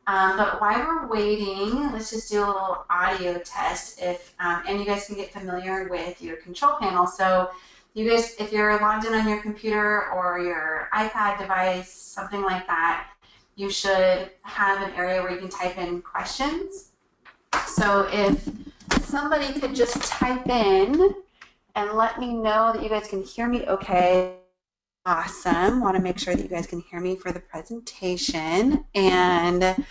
But while we're waiting, let's just do a little audio test. And you guys can get familiar with your control panel. So you guys, if you're logged in on your computer or your iPad device, something like that, you should have an area where you can type in questions. So if somebody could just type in and let me know that you guys can hear me okay. Awesome. Want to make sure that you guys can hear me for the presentation. And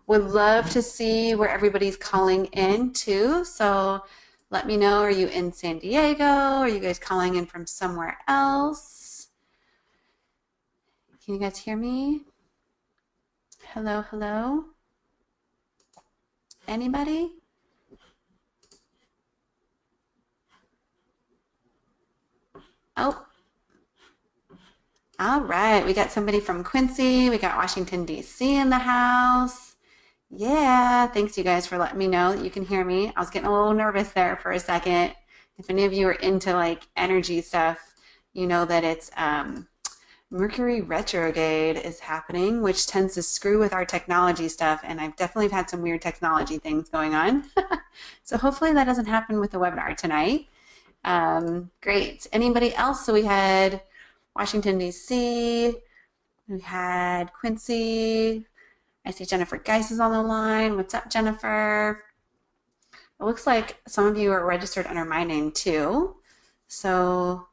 would love to see where everybody's calling in too. So let me know, are you in San Diego? Are you guys calling in from somewhere else? Can you guys hear me? Hello, hello? Anybody? Oh, all right. We got somebody from Quincy. We got Washington, D.C. in the house. Yeah, thanks you guys for letting me know that you can hear me. I was getting a little nervous there for a second. If any of you are into like energy stuff, you know that it's Mercury retrograde is happening, which tends to screw with our technology stuff. And I've definitely had some weird technology things going on. So hopefully that doesn't happen with the webinar tonight. Great. Anybody else? So we had Washington, D.C. We had Quincy. I see Jennifer Geis is on the line. What's up, Jennifer? It looks like some of you are registered under my name too. So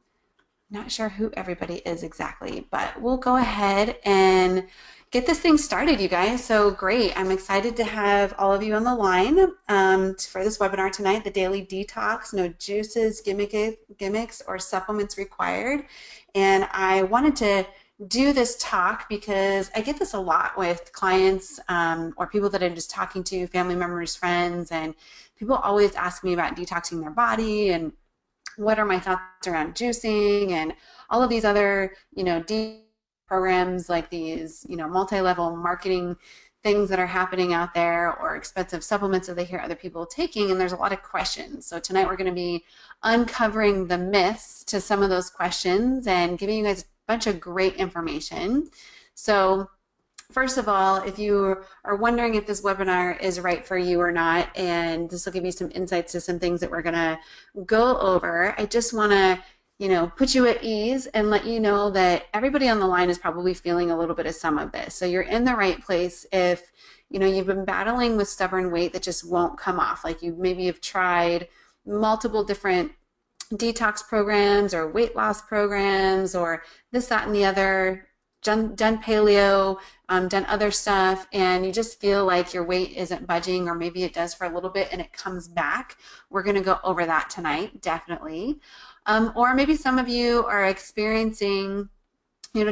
not sure who everybody is exactly, but we'll go ahead and get this thing started, you guys. So great. I'm excited to have all of you on the line for this webinar tonight, the Daily Detox, no juices, gimmicks, or supplements required. And I wanted to do this talk because I get this a lot with clients or people that I'm just talking to, family members, friends, and people always ask me about detoxing their body and what are my thoughts around juicing and all of these other, programs like these, multi-level marketing things that are happening out there or expensive supplements that they hear other people taking. And there's a lot of questions. So tonight we're going to be uncovering the myths to some of those questions and giving you guys a bunch of great information. So first of all, if you are wondering if this webinar is right for you or not, and this will give you some insights to some things that we're going to go over, I just want to, put you at ease and let you know that everybody on the line is probably feeling a little bit of some of this. So you're in the right place if, you've been battling with stubborn weight that just won't come off. Like you maybe have tried multiple different detox programs or weight loss programs or this, that, and the other, done paleo, done other stuff, and you just feel like your weight isn't budging, or maybe it does for a little bit and it comes back. We're going to go over that tonight, definitely. Or maybe some of you are experiencing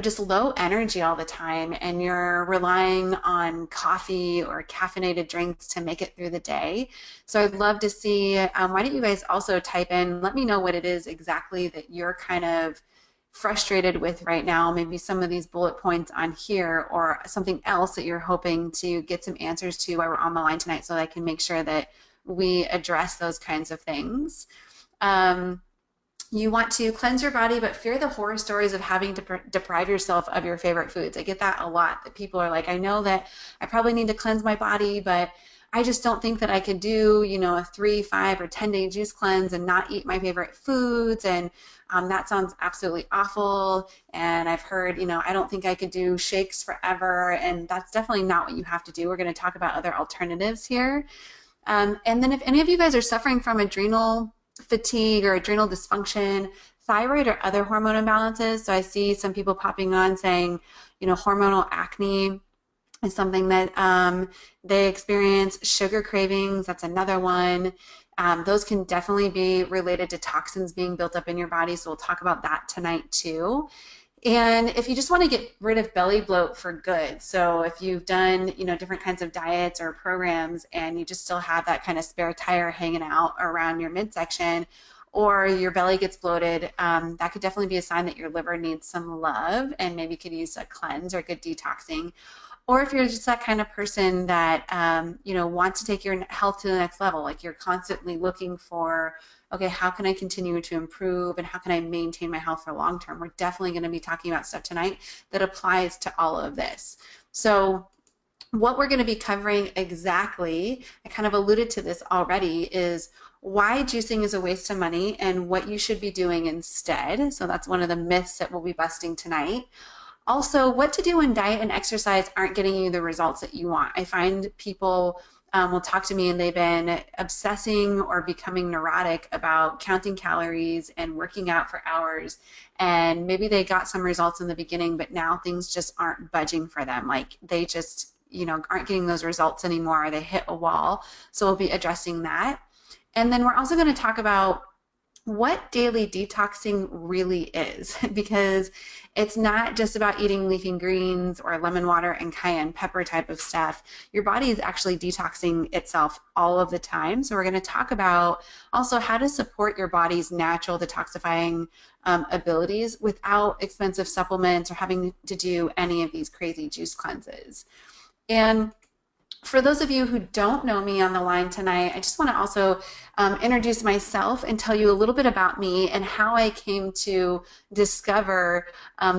just low energy all the time and you're relying on coffee or caffeinated drinks to make it through the day. So I'd love to see, why don't you guys also type in, let me know what it is exactly that you're kind of frustrated with right now, maybe some of these bullet points on here or something else that you're hoping to get some answers to while we're on the line tonight so that I can make sure that we address those kinds of things. You want to cleanse your body, but fear the horror stories of having to deprive yourself of your favorite foods. I get that a lot, that people are like, I know that I probably need to cleanse my body, but I just don't think that I could do, a 3, 5, or 10-day juice cleanse and not eat my favorite foods. And that sounds absolutely awful. And I've heard, I don't think I could do shakes forever. And that's definitely not what you have to do. We're going to talk about other alternatives here. And then if any of you guys are suffering from adrenal fatigue or adrenal dysfunction, thyroid or other hormone imbalances, so I see some people popping on saying, hormonal acne is something that they experience. Sugar cravings, that's another one. Those can definitely be related to toxins being built up in your body, so we'll talk about that tonight too. And if you just want to get rid of belly bloat for good, so if you've done, different kinds of diets or programs and you just still have that kind of spare tire hanging out around your midsection, or your belly gets bloated, that could definitely be a sign that your liver needs some love and maybe could use a cleanse or good detoxing. Or if you're just that kind of person that, wants to take your health to the next level, like you're constantly looking for, okay, how can I continue to improve and how can I maintain my health for long term? We're definitely going to be talking about stuff tonight that applies to all of this. So what we're going to be covering exactly, I kind of alluded to this already, is why juicing is a waste of money and what you should be doing instead. So that's one of the myths that we'll be busting tonight. Also, what to do when diet and exercise aren't getting you the results that you want. I find people will talk to me and they've been obsessing or becoming neurotic about counting calories and working out for hours. And maybe they got some results in the beginning, but now things just aren't budging for them. Like they just, aren't getting those results anymore. They hit a wall. So we'll be addressing that. And then we're also going to talk about what daily detoxing really is, because it's not just about eating leafy greens or lemon water and cayenne pepper type of stuff. Your body is actually detoxing itself all of the time. So we're going to talk about also how to support your body's natural detoxifying abilities without expensive supplements or having to do any of these crazy juice cleanses. And for those of you who don't know me on the line tonight, I just want to also introduce myself and tell you a little bit about me and how I came to discover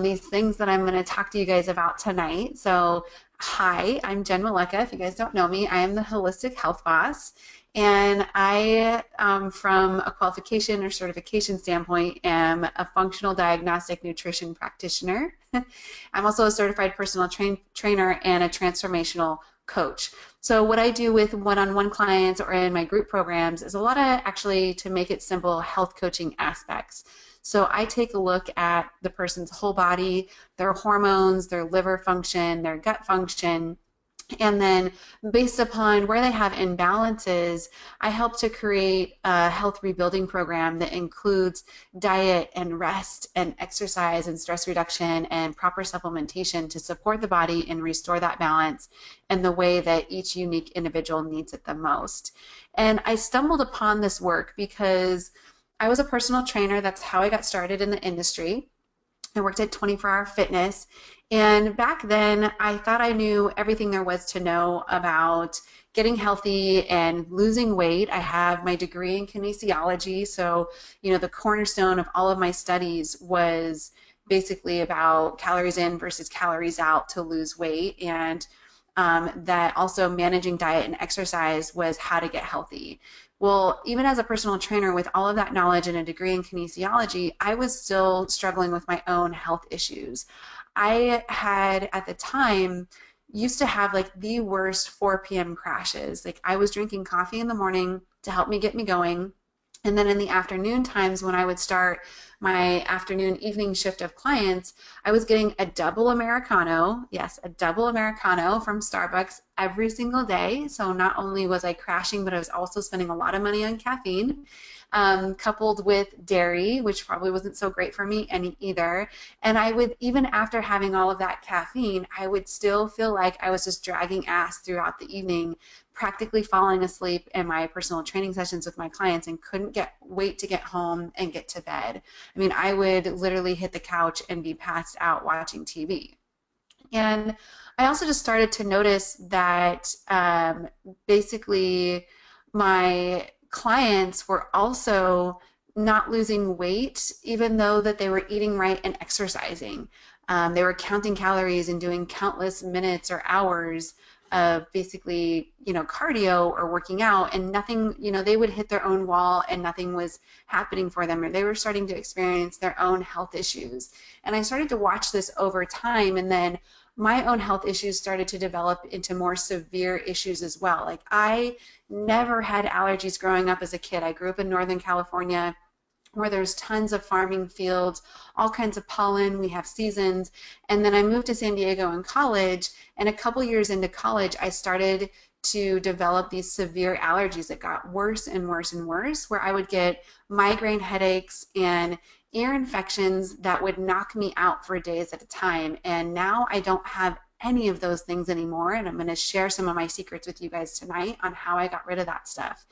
these things that I'm going to talk to you guys about tonight. So, hi, I'm Jen Maleka. If you guys don't know me, I am the Holistic Health Boss. And I, from a qualification or certification standpoint, am a functional diagnostic nutrition practitioner. I'm also a certified personal trainer and a transformational coach. So what I do with one-on-one clients or in my group programs is a lot of actually, to make it simple, health coaching aspects. So I take a look at the person's whole body, their hormones, their liver function, their gut function, and then based upon where they have imbalances, I help to create a health rebuilding program that includes diet and rest and exercise and stress reduction and proper supplementation to support the body and restore that balance in the way that each unique individual needs it the most. And I stumbled upon this work because I was a personal trainer. That's how I got started in the industry. I worked at 24 Hour Fitness. And back then, I thought I knew everything there was to know about getting healthy and losing weight. I have my degree in kinesiology. So, the cornerstone of all of my studies was basically about calories in versus calories out to lose weight. And that also managing diet and exercise was how to get healthy. Well, even as a personal trainer with all of that knowledge and a degree in kinesiology, I was still struggling with my own health issues. I had at the time used to have like the worst 4 p.m. crashes. Like I was drinking coffee in the morning to help me get me going. And then in the afternoon times when I would start my afternoon evening shift of clients, I was getting a double Americano, yes, a double Americano from Starbucks every single day. So not only was I crashing, but I was also spending a lot of money on caffeine, coupled with dairy, which probably wasn't so great for me any either. And I would, even after having all of that caffeine, I would still feel like I was just dragging ass throughout the evening, practically falling asleep in my personal training sessions with my clients and couldn't wait to get home and get to bed. I mean, I would literally hit the couch and be passed out watching TV. And I also just started to notice that basically my clients were also not losing weight, even though that they were eating right and exercising. They were counting calories and doing countless minutes or hours of basically, cardio or working out, and nothing, they would hit their own wall and nothing was happening for them, or they were starting to experience their own health issues. And I started to watch this over time, and then my own health issues started to develop into more severe issues as well. Like I never had allergies growing up as a kid. I grew up in Northern California, where there's tons of farming fields, all kinds of pollen, we have seasons. And then I moved to San Diego in college, and a couple years into college, I started to develop these severe allergies that got worse and worse and worse, where I would get migraine headaches and ear infections that would knock me out for days at a time. And now I don't have any of those things anymore, and I'm going to share some of my secrets with you guys tonight on how I got rid of that stuff.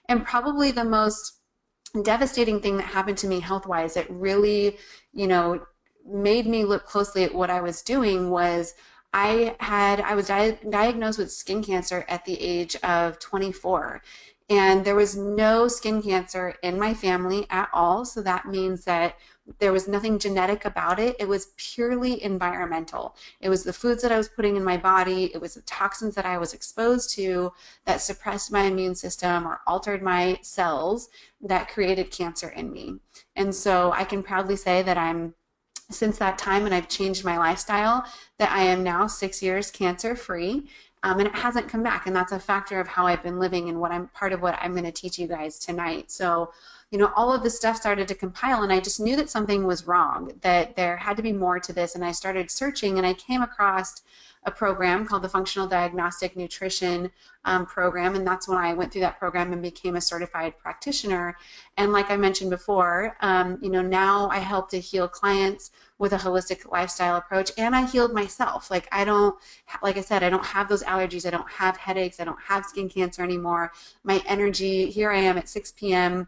And probably the most devastating thing that happened to me health-wise that really, made me look closely at what I was doing was I was diagnosed with skin cancer at the age of 24. And there was no skin cancer in my family at all. So that means that There was nothing genetic about it. It was purely environmental. It was the foods that I was putting in my body. It was the toxins that I was exposed to that suppressed my immune system or altered my cells that created cancer in me. And so I can proudly say that since that time, and I've changed my lifestyle, that I am now 6 years cancer free. And it hasn't come back. And that's a factor of how I've been living and what I'm part of what I'm going to teach you guys tonight. So, all of this stuff started to compile, and I just knew that something was wrong, that there had to be more to this. And I started searching, and I came across a program called the Functional Diagnostic Nutrition program. And that's when I went through that program and became a certified practitioner. And like I mentioned before, now I help to heal clients with a holistic lifestyle approach, and I healed myself. Like I said, I don't have those allergies. I don't have headaches. I don't have skin cancer anymore. My energy, here I am at 6 p.m.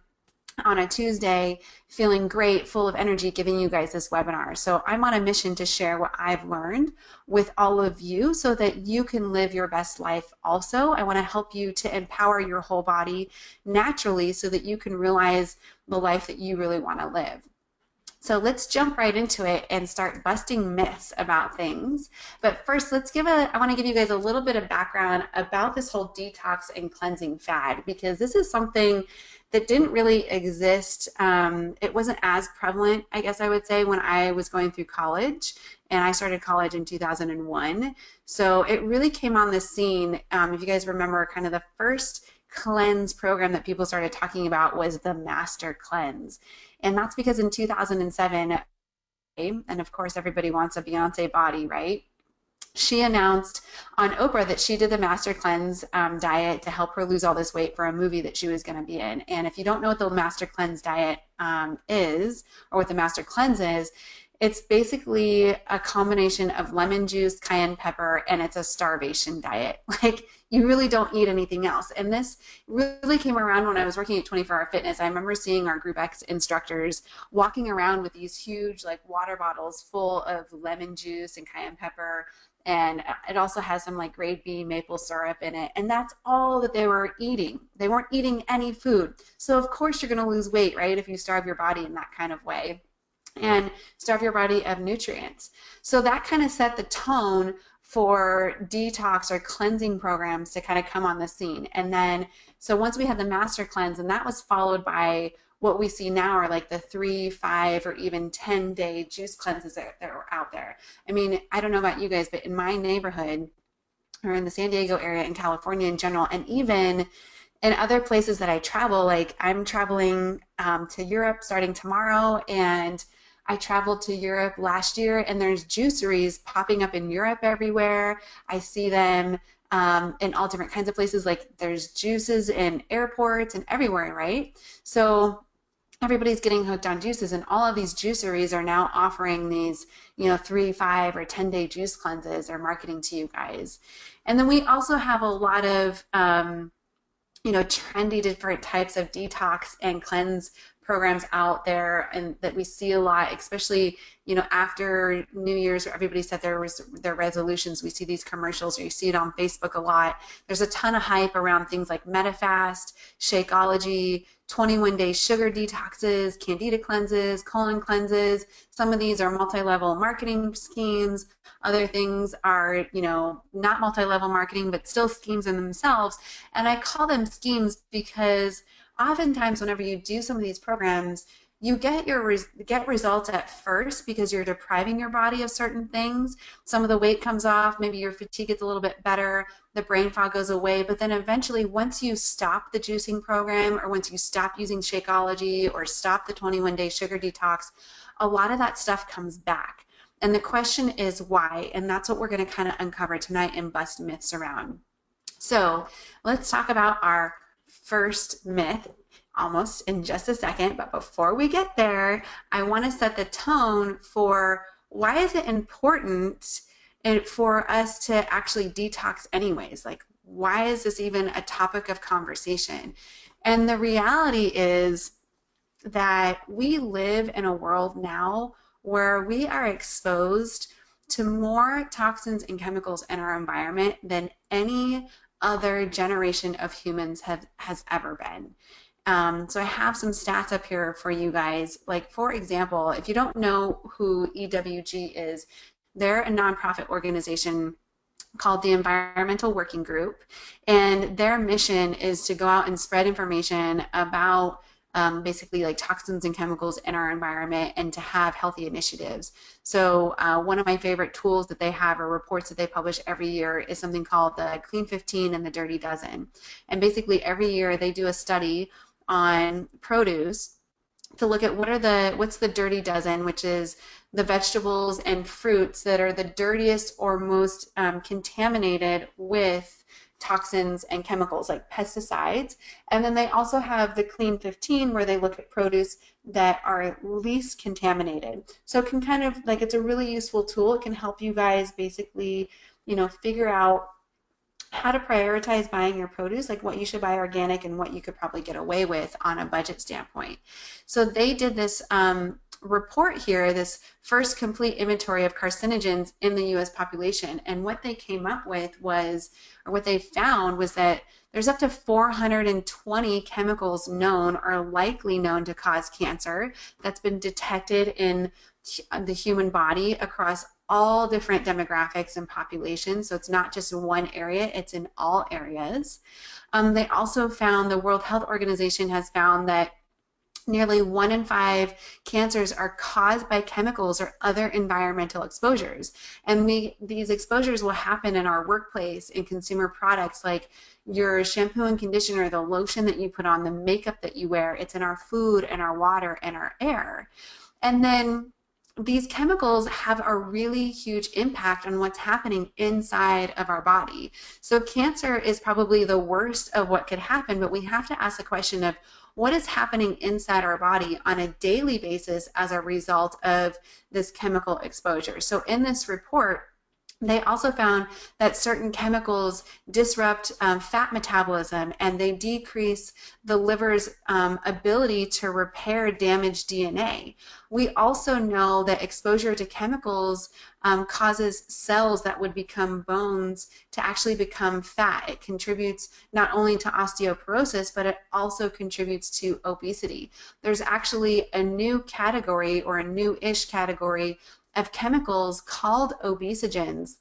on a Tuesday, feeling great, full of energy, giving you guys this webinar. So I'm on a mission to share what I've learned with all of you so that you can live your best life also. I want to help you to empower your whole body naturally so that you can realize the life that you really want to live. So let's jump right into it and start busting myths about things. But first, I want to give you guys a little bit of background about this whole detox and cleansing fad, because this is something that didn't really exist. It wasn't as prevalent, I guess I would say, when I was going through college, and I started college in 2001. So it really came on the scene. If you guys remember, kind of the first cleanse program that people started talking about was the Master Cleanse. And that's because in 2007, and of course everybody wants a Beyonce body, right? She announced on Oprah that she did the Master Cleanse diet to help her lose all this weight for a movie that she was going to be in. And if you don't know what the Master Cleanse diet is, or what the Master Cleanse is, it's basically a combination of lemon juice, cayenne pepper, and it's a starvation diet. Like, you really don't eat anything else. And this really came around when I was working at 24 Hour Fitness. I remember seeing our Group X instructors walking around with these huge like water bottles full of lemon juice and cayenne pepper. And it also has some like grade B maple syrup in it. And that's all that they were eating. They weren't eating any food. So of course you're going to lose weight, right? If you starve your body in that kind of way and starve your body of nutrients. So that kind of set the tone for detox or cleansing programs to kind of come on the scene. And then, so once we had the Master Cleanse, and that was followed by what we see now are like the 3, 5, or even 10-day juice cleanses that are out there. I mean, I don't know about you guys, but in my neighborhood, or in the San Diego area, in California in general, and even in other places that I travel, like I'm traveling to Europe starting tomorrow, and I traveled to Europe last year, and there's juiceries popping up in Europe everywhere. I see them in all different kinds of places. Like there's juices in airports and everywhere, right? So everybody's getting hooked on juices, and all of these juiceries are now offering these, 3, 5, or 10-day juice cleanses or marketing to you guys. And then we also have a lot of, trendy different types of detox and cleanse programs out there, and that we see a lot, especially after New Year's, where everybody set their resolutions. We see these commercials, or you see it on Facebook a lot. There's a ton of hype around things like MetaFast, Shakeology, 21-day sugar detoxes, candida cleanses, colon cleanses. Some of these are multi-level marketing schemes. Other things are, not multi-level marketing, but still schemes in themselves. And I call them schemes because oftentimes whenever you do some of these programs, you get results at first because you're depriving your body of certain things. Some of the weight comes off, maybe your fatigue gets a little bit better, the brain fog goes away, but then eventually once you stop the juicing program, or once you stop using Shakeology, or stop the 21-day sugar detox, a lot of that stuff comes back. And the question is why? And that's what we're going to kind of uncover tonight and bust myths around. So let's talk about our first myth almost in just a second, but before we get there, I want to set the tone for why is it important for us to actually detox anyways? Like, why is this even a topic of conversation? And the reality is that we live in a world now where we are exposed to more toxins and chemicals in our environment than any other generation of humans has ever been. So I have some stats up here for you guys. Like, for example, if you don't know who EWG is, they're a nonprofit organization called the Environmental Working Group, and their mission is to go out and spread information about basically like toxins and chemicals in our environment and to have healthy initiatives. So one of my favorite tools that they have or reports that they publish every year is something called the Clean 15 and the Dirty Dozen. And basically every year they do a study on produce to look at what's the dirty dozen, which is the vegetables and fruits that are the dirtiest or most contaminated with toxins and chemicals like pesticides. And then they also have the Clean 15 where they look at produce that are least contaminated. So it can kind of like, it's a really useful tool. It can help you guys basically, figure out how to prioritize buying your produce, like what you should buy organic and what you could probably get away with on a budget standpoint. So they did this report here, this first complete inventory of carcinogens in the US population. And what they came up with was, or what they found was that there's up to 420 chemicals known or likely known to cause cancer that's been detected in the human body across all different demographics and populations. So it's not just in one area, it's in all areas. They also found, the World Health Organization has found that nearly 1 in 5 cancers are caused by chemicals or other environmental exposures. And these exposures will happen in our workplace, in consumer products like your shampoo and conditioner, the lotion that you put on, the makeup that you wear. It's in our food and our water and our air. And then these chemicals have a really huge impact on what's happening inside of our body. So cancer is probably the worst of what could happen, but we have to ask the question of what is happening inside our body on a daily basis as a result of this chemical exposure. So in this report, they also found that certain chemicals disrupt fat metabolism, and they decrease the liver's ability to repair damaged DNA. We also know that exposure to chemicals causes cells that would become bones to actually become fat. It contributes not only to osteoporosis, but it also contributes to obesity. There's actually a new category, or a new-ish category, of chemicals called obesogens,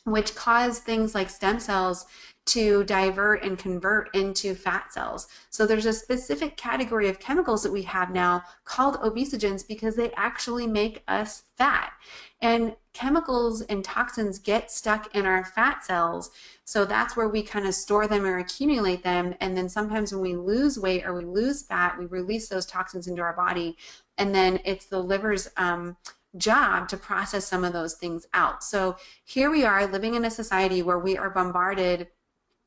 which cause things like stem cells to divert and convert into fat cells. So there's a specific category of chemicals that we have now called obesogens because they actually make us fat. And chemicals and toxins get stuck in our fat cells. So that's where we kind of store them or accumulate them. And then sometimes when we lose weight or we lose fat, we release those toxins into our body. And then it's the liver's job to process some of those things out. So here we are living in a society where we are bombarded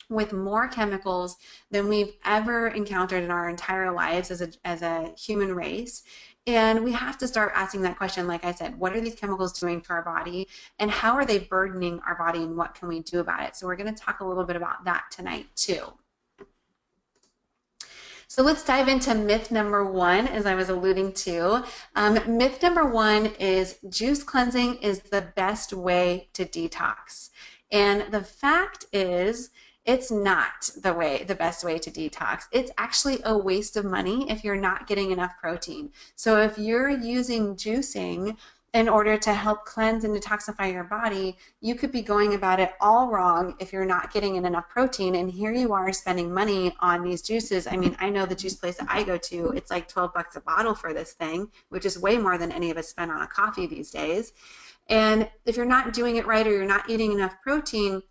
with more chemicals than we've ever encountered in our entire lives as a human race. And we have to start asking that question, like I said, what are these chemicals doing to our body, and how are they burdening our body, and what can we do about it? So we're going to talk a little bit about that tonight too. So let's dive into myth number 1, as I was alluding to. Myth number 1 is juice cleansing is the best way to detox. And the fact is, it's not the best way to detox. It's actually a waste of money if you're not getting enough protein. So if you're using juicing in order to help cleanse and detoxify your body, you could be going about it all wrong if you're not getting in enough protein. And here you are spending money on these juices. I mean, I know the juice place that I go to, it's like 12 bucks a bottle for this thing, which is way more than any of us spend on a coffee these days. And if you're not doing it right, or you're not eating enough protein,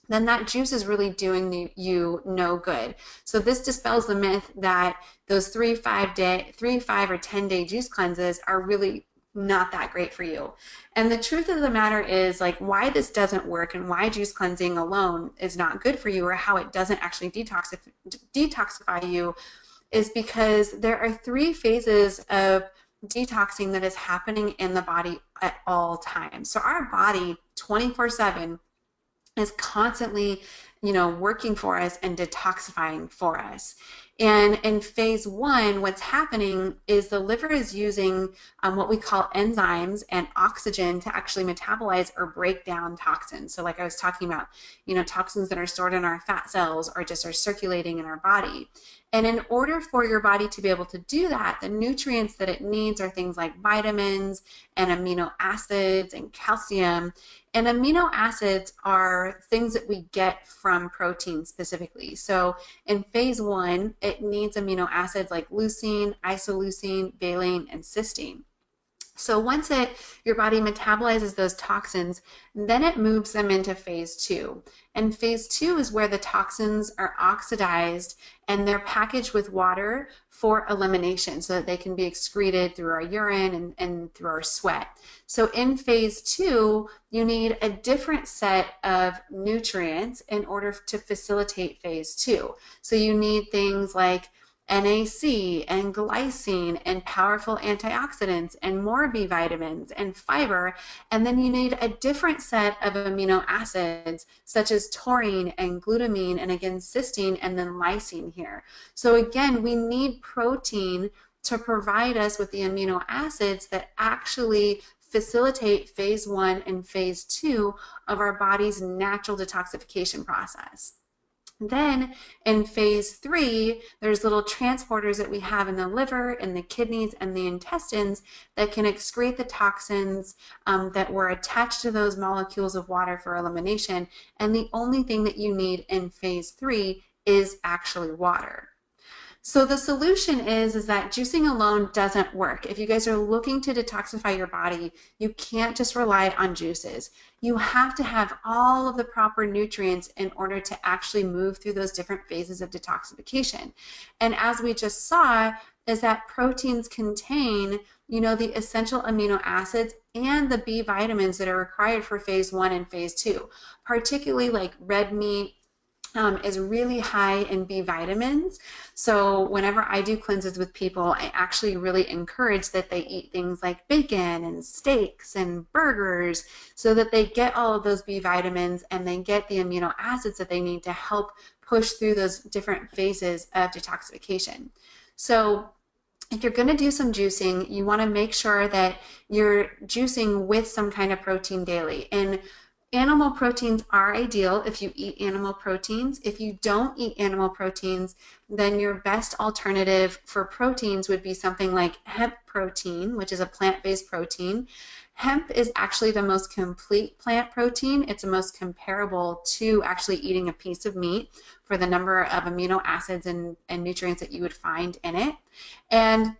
then that juice is really doing you no good. So this dispels the myth that those 3, 5, or 10-day juice cleanses are really not that great for you. And the truth of the matter is, like, why this doesn't work and why juice cleansing alone is not good for you, or how it doesn't actually detoxify you, is because there are 3 phases of detoxing that is happening in the body at all times. So our body 24/7 is constantly working for us and detoxifying for us. And in phase one, what's happening is the liver is using what we call enzymes and oxygen to actually metabolize or break down toxins. So like I was talking about, toxins that are stored in our fat cells or just are circulating in our body. And in order for your body to be able to do that, the nutrients that it needs are things like vitamins and amino acids and calcium. And amino acids are things that we get from protein specifically. So in phase one, it needs amino acids like leucine, isoleucine, valine, and cysteine. So once your body metabolizes those toxins, then it moves them into phase two. And phase two is where the toxins are oxidized and they're packaged with water for elimination so that they can be excreted through our urine and through our sweat. So in phase two, you need a different set of nutrients in order to facilitate phase two. So you need things like NAC and glycine and powerful antioxidants and more B vitamins and fiber. And then you need a different set of amino acids such as taurine and glutamine and again cysteine and then lysine here. So again, we need protein to provide us with the amino acids that actually facilitate phase one and phase two of our body's natural detoxification process. Then in phase three, there's little transporters that we have in the liver, in the kidneys, and the intestines that can excrete the toxins that were attached to those molecules of water for elimination. And the only thing that you need in phase three is actually water. So the solution is that juicing alone doesn't work. If you guys are looking to detoxify your body, you can't just rely on juices. You have to have all of the proper nutrients in order to actually move through those different phases of detoxification. And as we just saw, is that proteins contain, the essential amino acids and the B vitamins that are required for phase one and phase two, particularly like red meat, is really high in B vitamins. So whenever I do cleanses with people, I actually really encourage that they eat things like bacon and steaks and burgers so that they get all of those B vitamins and they get the amino acids that they need to help push through those different phases of detoxification. So if you're going to do some juicing, you want to make sure that you're juicing with some kind of protein daily. And animal proteins are ideal if you eat animal proteins. If you don't eat animal proteins, then your best alternative for proteins would be something like hemp protein, which is a plant-based protein. Hemp is actually the most complete plant protein. It's the most comparable to actually eating a piece of meat for the number of amino acids and nutrients that you would find in it. And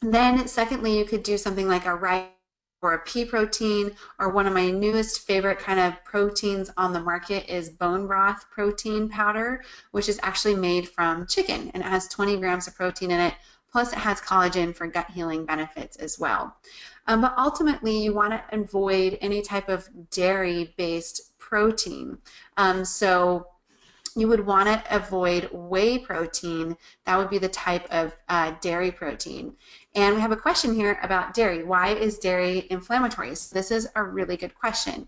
then secondly, you could do something like a rice or a pea protein, or one of my newest favorite kind of proteins on the market is bone broth protein powder, which is actually made from chicken, and it has 20 grams of protein in it, plus it has collagen for gut healing benefits as well. But ultimately, you want to avoid any type of dairy-based protein. So you would want to avoid whey protein. That would be the type of dairy protein. And we have a question here about dairy. Why is dairy inflammatory? So this is a really good question.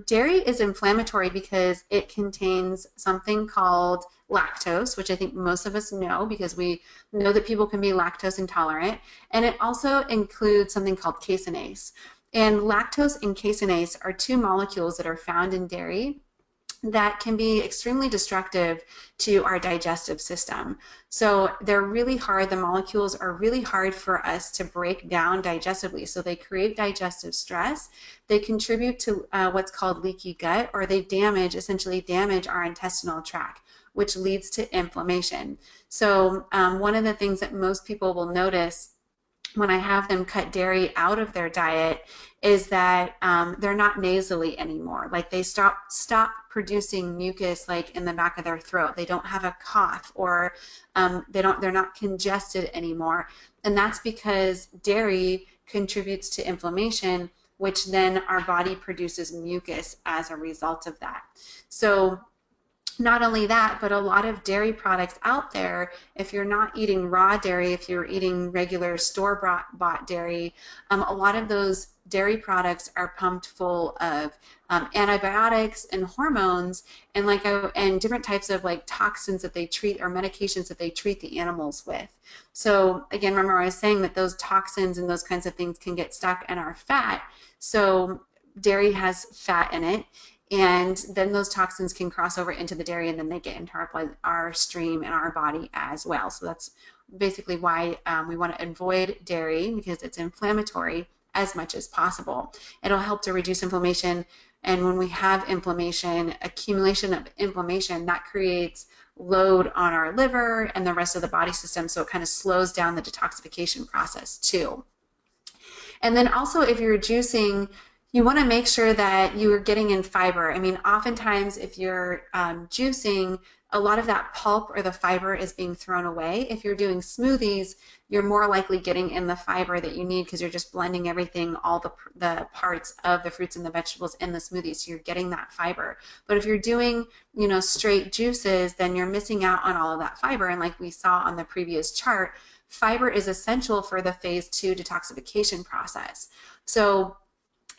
Dairy is inflammatory because it contains something called lactose, which I think most of us know because we know that people can be lactose intolerant. And it also includes something called caseinase. And lactose and caseinase are two molecules that are found in dairy that can be extremely destructive to our digestive system. So they're really hard, the molecules are really hard for us to break down digestively. So they create digestive stress. They contribute to what's called leaky gut, or they essentially damage our intestinal tract, which leads to inflammation. So one of the things that most people will notice when I have them cut dairy out of their diet is that they're not nasally anymore. Like they stop producing mucus like in the back of their throat. They don't have a cough, or they're not congested anymore. And that's because dairy contributes to inflammation, which then our body produces mucus as a result of that. So Not only that, but a lot of dairy products out there, if you're not eating raw dairy, if you're eating regular store-bought dairy, a lot of those dairy products are pumped full of antibiotics and hormones and and different types of like toxins that they treat or medications that they treat the animals with. So again, remember I was saying that those toxins and those kinds of things can get stuck in our fat. So dairy has fat in it, and then those toxins can cross over into the dairy, and then they get into our blood, our stream, and our body as well. So that's basically why we want to avoid dairy, because it's inflammatory as much as possible. It'll help to reduce inflammation, and when we have inflammation, accumulation of inflammation, that creates load on our liver and the rest of the body system, so it kind of slows down the detoxification process too. And then also, if you're juicing, you want to make sure that you are getting in fiber. I mean, oftentimes if you're juicing, a lot of that pulp or the fiber is being thrown away. If you're doing smoothies, you're more likely getting in the fiber that you need because you're just blending everything, all the parts of the fruits and the vegetables in the smoothie, so you're getting that fiber. But if you're doing, straight juices, then you're missing out on all of that fiber. And like we saw on the previous chart, fiber is essential for the phase 2 detoxification process. So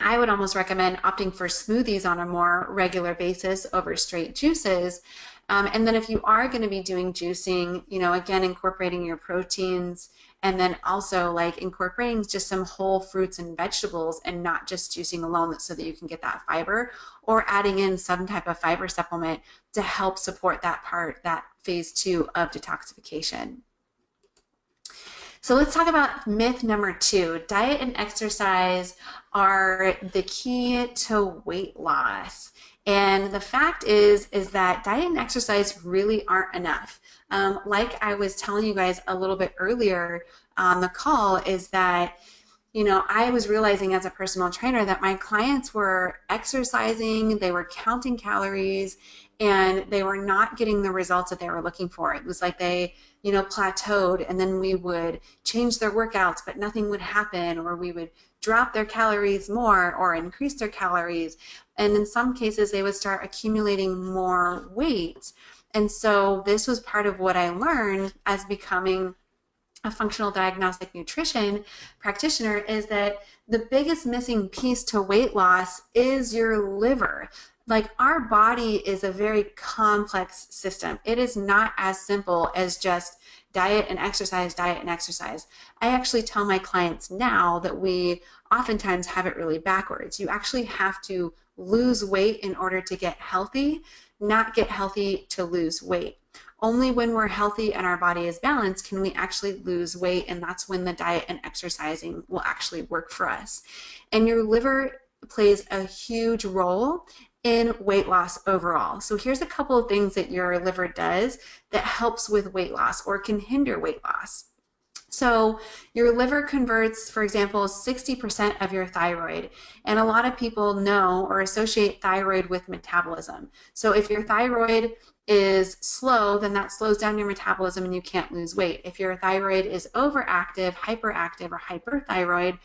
I would almost recommend opting for smoothies on a more regular basis over straight juices. And then if you are going to be doing juicing, again, incorporating your proteins, and then also like incorporating just some whole fruits and vegetables and not just juicing alone so that you can get that fiber, or adding in some type of fiber supplement to help support that phase 2 of detoxification. So let's talk about myth number 2. Diet and exercise are the key to weight loss. And the fact is that diet and exercise really aren't enough. Like I was telling you guys a little bit earlier on the call, is that I was realizing as a personal trainer that my clients were exercising, they were counting calories, and they were not getting the results that they were looking for. It was like they, plateaued, and then we would change their workouts, but nothing would happen, or we would drop their calories more or increase their calories. And in some cases, they would start accumulating more weight. And so this was part of what I learned as becoming a functional diagnostic nutrition practitioner, is that the biggest missing piece to weight loss is your liver. Like, our body is a very complex system. It is not as simple as just diet and exercise, diet and exercise. I actually tell my clients now that we oftentimes have it really backwards. You actually have to lose weight in order to get healthy, not get healthy to lose weight. Only when we're healthy and our body is balanced can we actually lose weight, and that's when the diet and exercising will actually work for us. And your liver plays a huge role in weight loss overall. So here's a couple of things that your liver does that helps with weight loss or can hinder weight loss. So your liver converts, for example, 60% of your thyroid. And a lot of people know or associate thyroid with metabolism. So if your thyroid is slow, then that slows down your metabolism and you can't lose weight. If your thyroid is overactive, hyperactive, or hyperthyroid,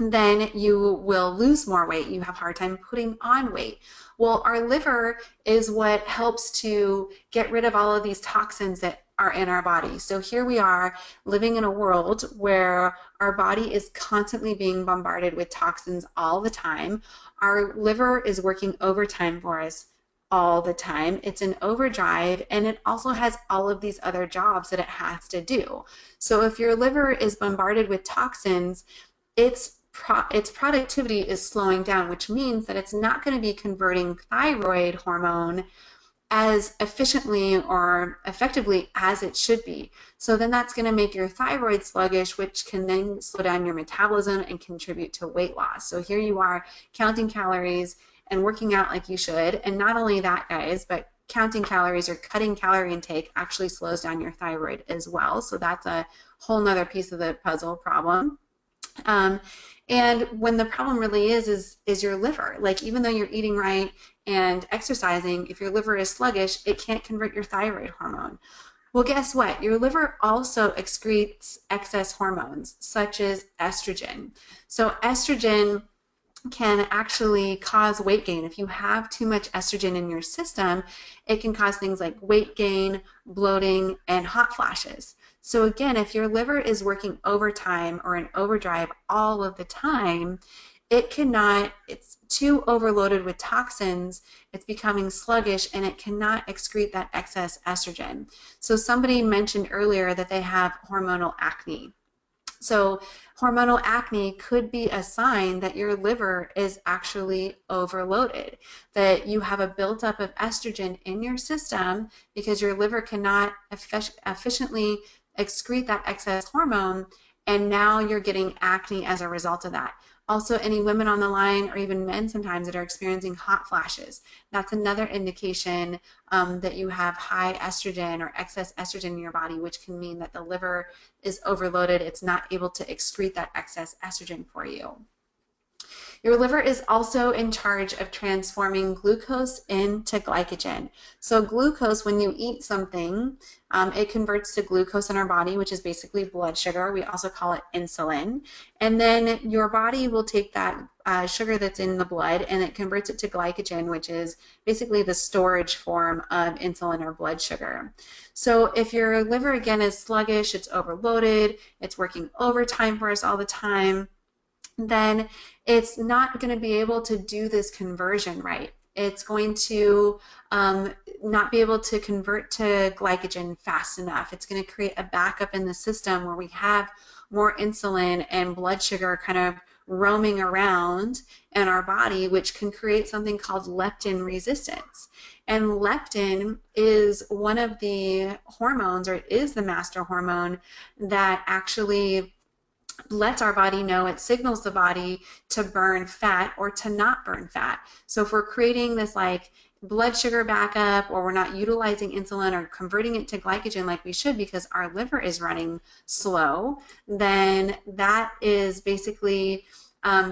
then you will lose more weight. You have a hard time putting on weight. Well, our liver is what helps to get rid of all of these toxins that are in our body. So here we are living in a world where our body is constantly being bombarded with toxins all the time. Our liver is working overtime for us all the time. It's in overdrive, and it also has all of these other jobs that it has to do. So if your liver is bombarded with toxins, its productivity is slowing down, which means that it's not going to be converting thyroid hormone as efficiently or effectively as it should be. So then that's going to make your thyroid sluggish, which can then slow down your metabolism and contribute to weight loss. So here you are counting calories and working out like you should. And not only that, guys, but counting calories or cutting calorie intake actually slows down your thyroid as well. So that's a whole nother piece of the puzzle problem. And when the problem really is your liver. Like, even though you're eating right and exercising, if your liver is sluggish, it can't convert your thyroid hormone. Well, guess what? Your liver also excretes excess hormones, such as estrogen. So estrogen can actually cause weight gain. If you have too much estrogen in your system, it can cause things like weight gain, bloating, and hot flashes. So again, if your liver is working overtime or in overdrive all of the time, it's too overloaded with toxins, it's becoming sluggish, and it cannot excrete that excess estrogen. So somebody mentioned earlier that they have hormonal acne. So hormonal acne could be a sign that your liver is actually overloaded, that you have a buildup of estrogen in your system because your liver cannot efficiently excrete that excess hormone, and now you're getting acne as a result of that. Also, any women on the line, or even men sometimes, that are experiencing hot flashes, that's another indication that you have high estrogen or excess estrogen in your body, which can mean that the liver is overloaded. It's not able to excrete that excess estrogen for you. Your liver is also in charge of transforming glucose into glycogen. So glucose, when you eat something, it converts to glucose in our body, which is basically blood sugar. We also call it insulin. And then your body will take that sugar that's in the blood and it converts it to glycogen, which is basically the storage form of insulin or blood sugar. So if your liver, again, is sluggish, it's overloaded, it's working overtime for us all the time, then it's not going to be able to do this conversion right. It's going to not be able to convert to glycogen fast enough. It's going to create a backup in the system where we have more insulin and blood sugar kind of roaming around in our body, which can create something called leptin resistance. And leptin is one of the hormones, or it is the master hormone that actually lets our body know, it signals the body to burn fat or to not burn fat. So if we're creating this like blood sugar backup, or we're not utilizing insulin or converting it to glycogen like we should because our liver is running slow, then that is basically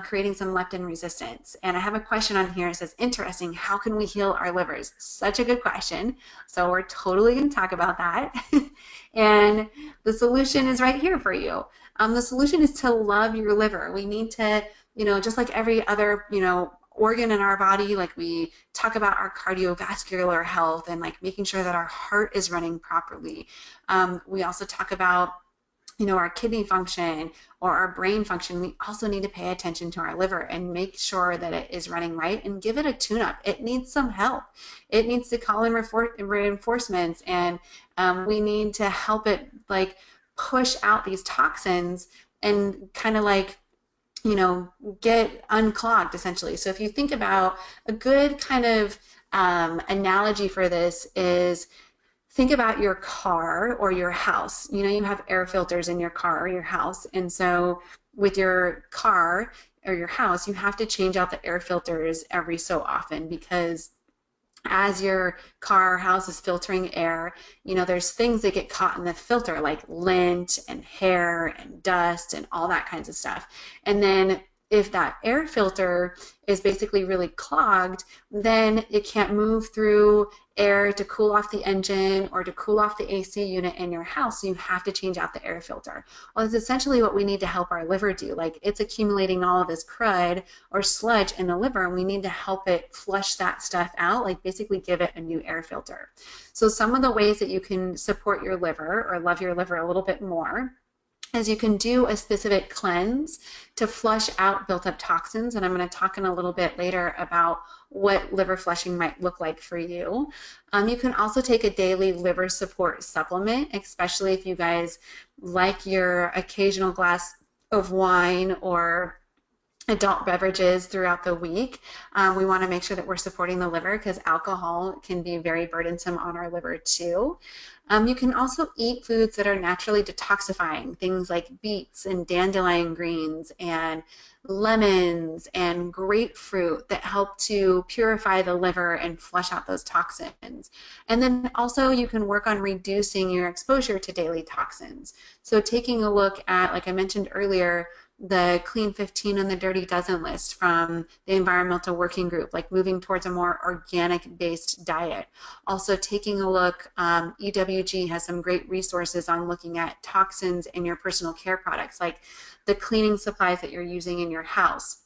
creating some leptin resistance. And I have a question on here. It says, interesting, how can we heal our livers? Such a good question. So we're totally going to talk about that. And the solution is right here for you. The solution is to love your liver. We need to, just like every other, organ in our body, like we talk about our cardiovascular health and like making sure that our heart is running properly. We also talk about our kidney function or our brain function. We also need to pay attention to our liver and make sure that it is running right and give it a tune-up. It needs some help. It needs to call in reinforcements, and we need to help it like push out these toxins and kind of like get unclogged essentially. So if you think about a good kind of analogy for this is, think about your car or your house. You have air filters in your car or your house. And so with your car or your house, you have to change out the air filters every so often, because as your car or house is filtering air, there's things that get caught in the filter like lint and hair and dust and all that kinds of stuff. And then if that air filter is basically really clogged, then it can't move through air to cool off the engine or to cool off the AC unit in your house. So you have to change out the air filter. Well, it's essentially what we need to help our liver do. Like, it's accumulating all of this crud or sludge in the liver, and we need to help it flush that stuff out, like basically give it a new air filter. So some of the ways that you can support your liver or love your liver a little bit more is you can do a specific cleanse to flush out built up toxins. And I'm going to talk in a little bit later about what liver flushing might look like for you. You can also take a daily liver support supplement, especially if you guys like your occasional glass of wine or adult beverages throughout the week. We want to make sure that we're supporting the liver because alcohol can be very burdensome on our liver too. You can also eat foods that are naturally detoxifying, things like beets and dandelion greens and lemons and grapefruit that help to purify the liver and flush out those toxins. And then also you can work on reducing your exposure to daily toxins. So taking a look at, like I mentioned earlier, the Clean 15 and the Dirty Dozen list from the Environmental Working Group, like moving towards a more organic-based diet. Also taking a look, EWG has some great resources on looking at toxins in your personal care products, like the cleaning supplies that you're using in your house.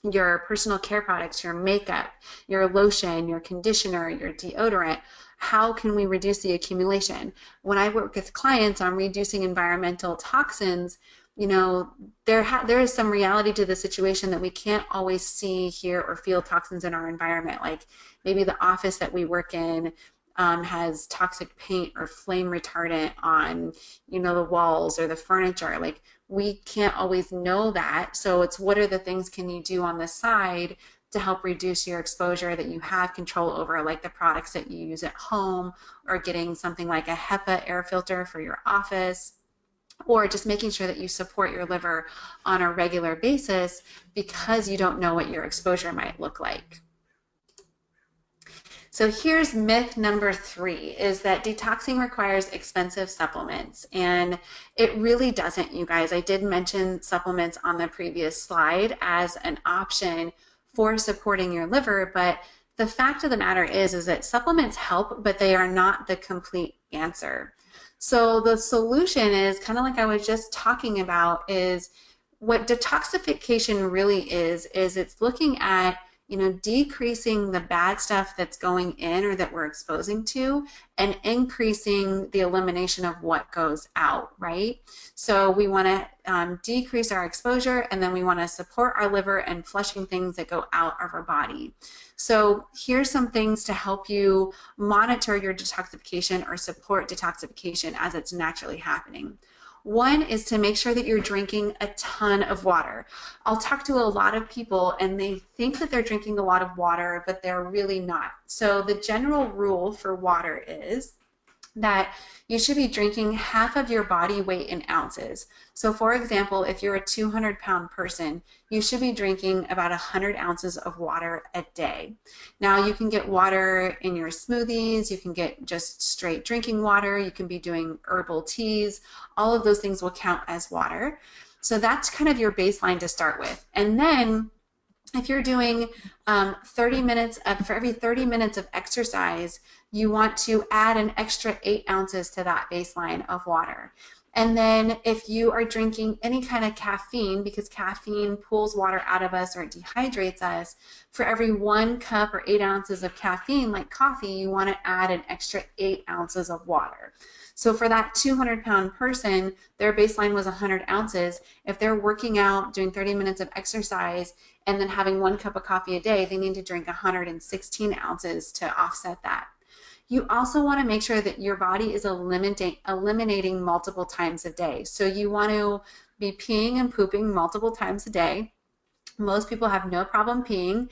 your personal care products, your makeup, your lotion, your conditioner, your deodorant. How can we reduce the accumulation? When I work with clients on reducing environmental toxins, you know, there is some reality to the situation that we can't always see, hear, or feel toxins in our environment. Like maybe the office that we work in has toxic paint or flame retardant on, you know, the walls or the furniture. Like we can't always know that. So it's what are the things can you do on the side to help reduce your exposure that you have control over, like the products that you use at home, or getting something like a HEPA air filter for your office, or just making sure that you support your liver on a regular basis because you don't know what your exposure might look like. So here's myth number 3, is that detoxing requires expensive supplements. And it really doesn't, you guys. I did mention supplements on the previous slide as an option for supporting your liver, but the fact of the matter is that supplements help, but they are not the complete answer. So the solution is kind of like I was just talking about, is what detoxification really is it's looking at, you know, decreasing the bad stuff that's going in or that we're exposing to, and increasing the elimination of what goes out, right? So we want to decrease our exposure, and then we want to support our liver and flushing things that go out of our body. So here's some things to help you monitor your detoxification or support detoxification as it's naturally happening. One is to make sure that you're drinking a ton of water. I'll talk to a lot of people and they think that they're drinking a lot of water, but they're really not. So the general rule for water is that you should be drinking half of your body weight in ounces. So for example, if you're a 200-pound person, you should be drinking about 100 ounces of water a day. Now you can get water in your smoothies, you can get just straight drinking water, you can be doing herbal teas, all of those things will count as water. So that's kind of your baseline to start with. And then if you're doing 30 minutes for every 30 minutes of exercise, you want to add an extra 8 ounces to that baseline of water. And then if you are drinking any kind of caffeine, because caffeine pulls water out of us or it dehydrates us, for every 1 cup or 8 ounces of caffeine, like coffee, you want to add an extra 8 ounces of water. So for that 200-pound person, their baseline was 100 ounces. If they're working out, doing 30 minutes of exercise, and then having 1 cup of coffee a day, they need to drink 116 ounces to offset that. You also want to make sure that your body is eliminating multiple times a day. So you want to be peeing and pooping multiple times a day. Most people have no problem peeing.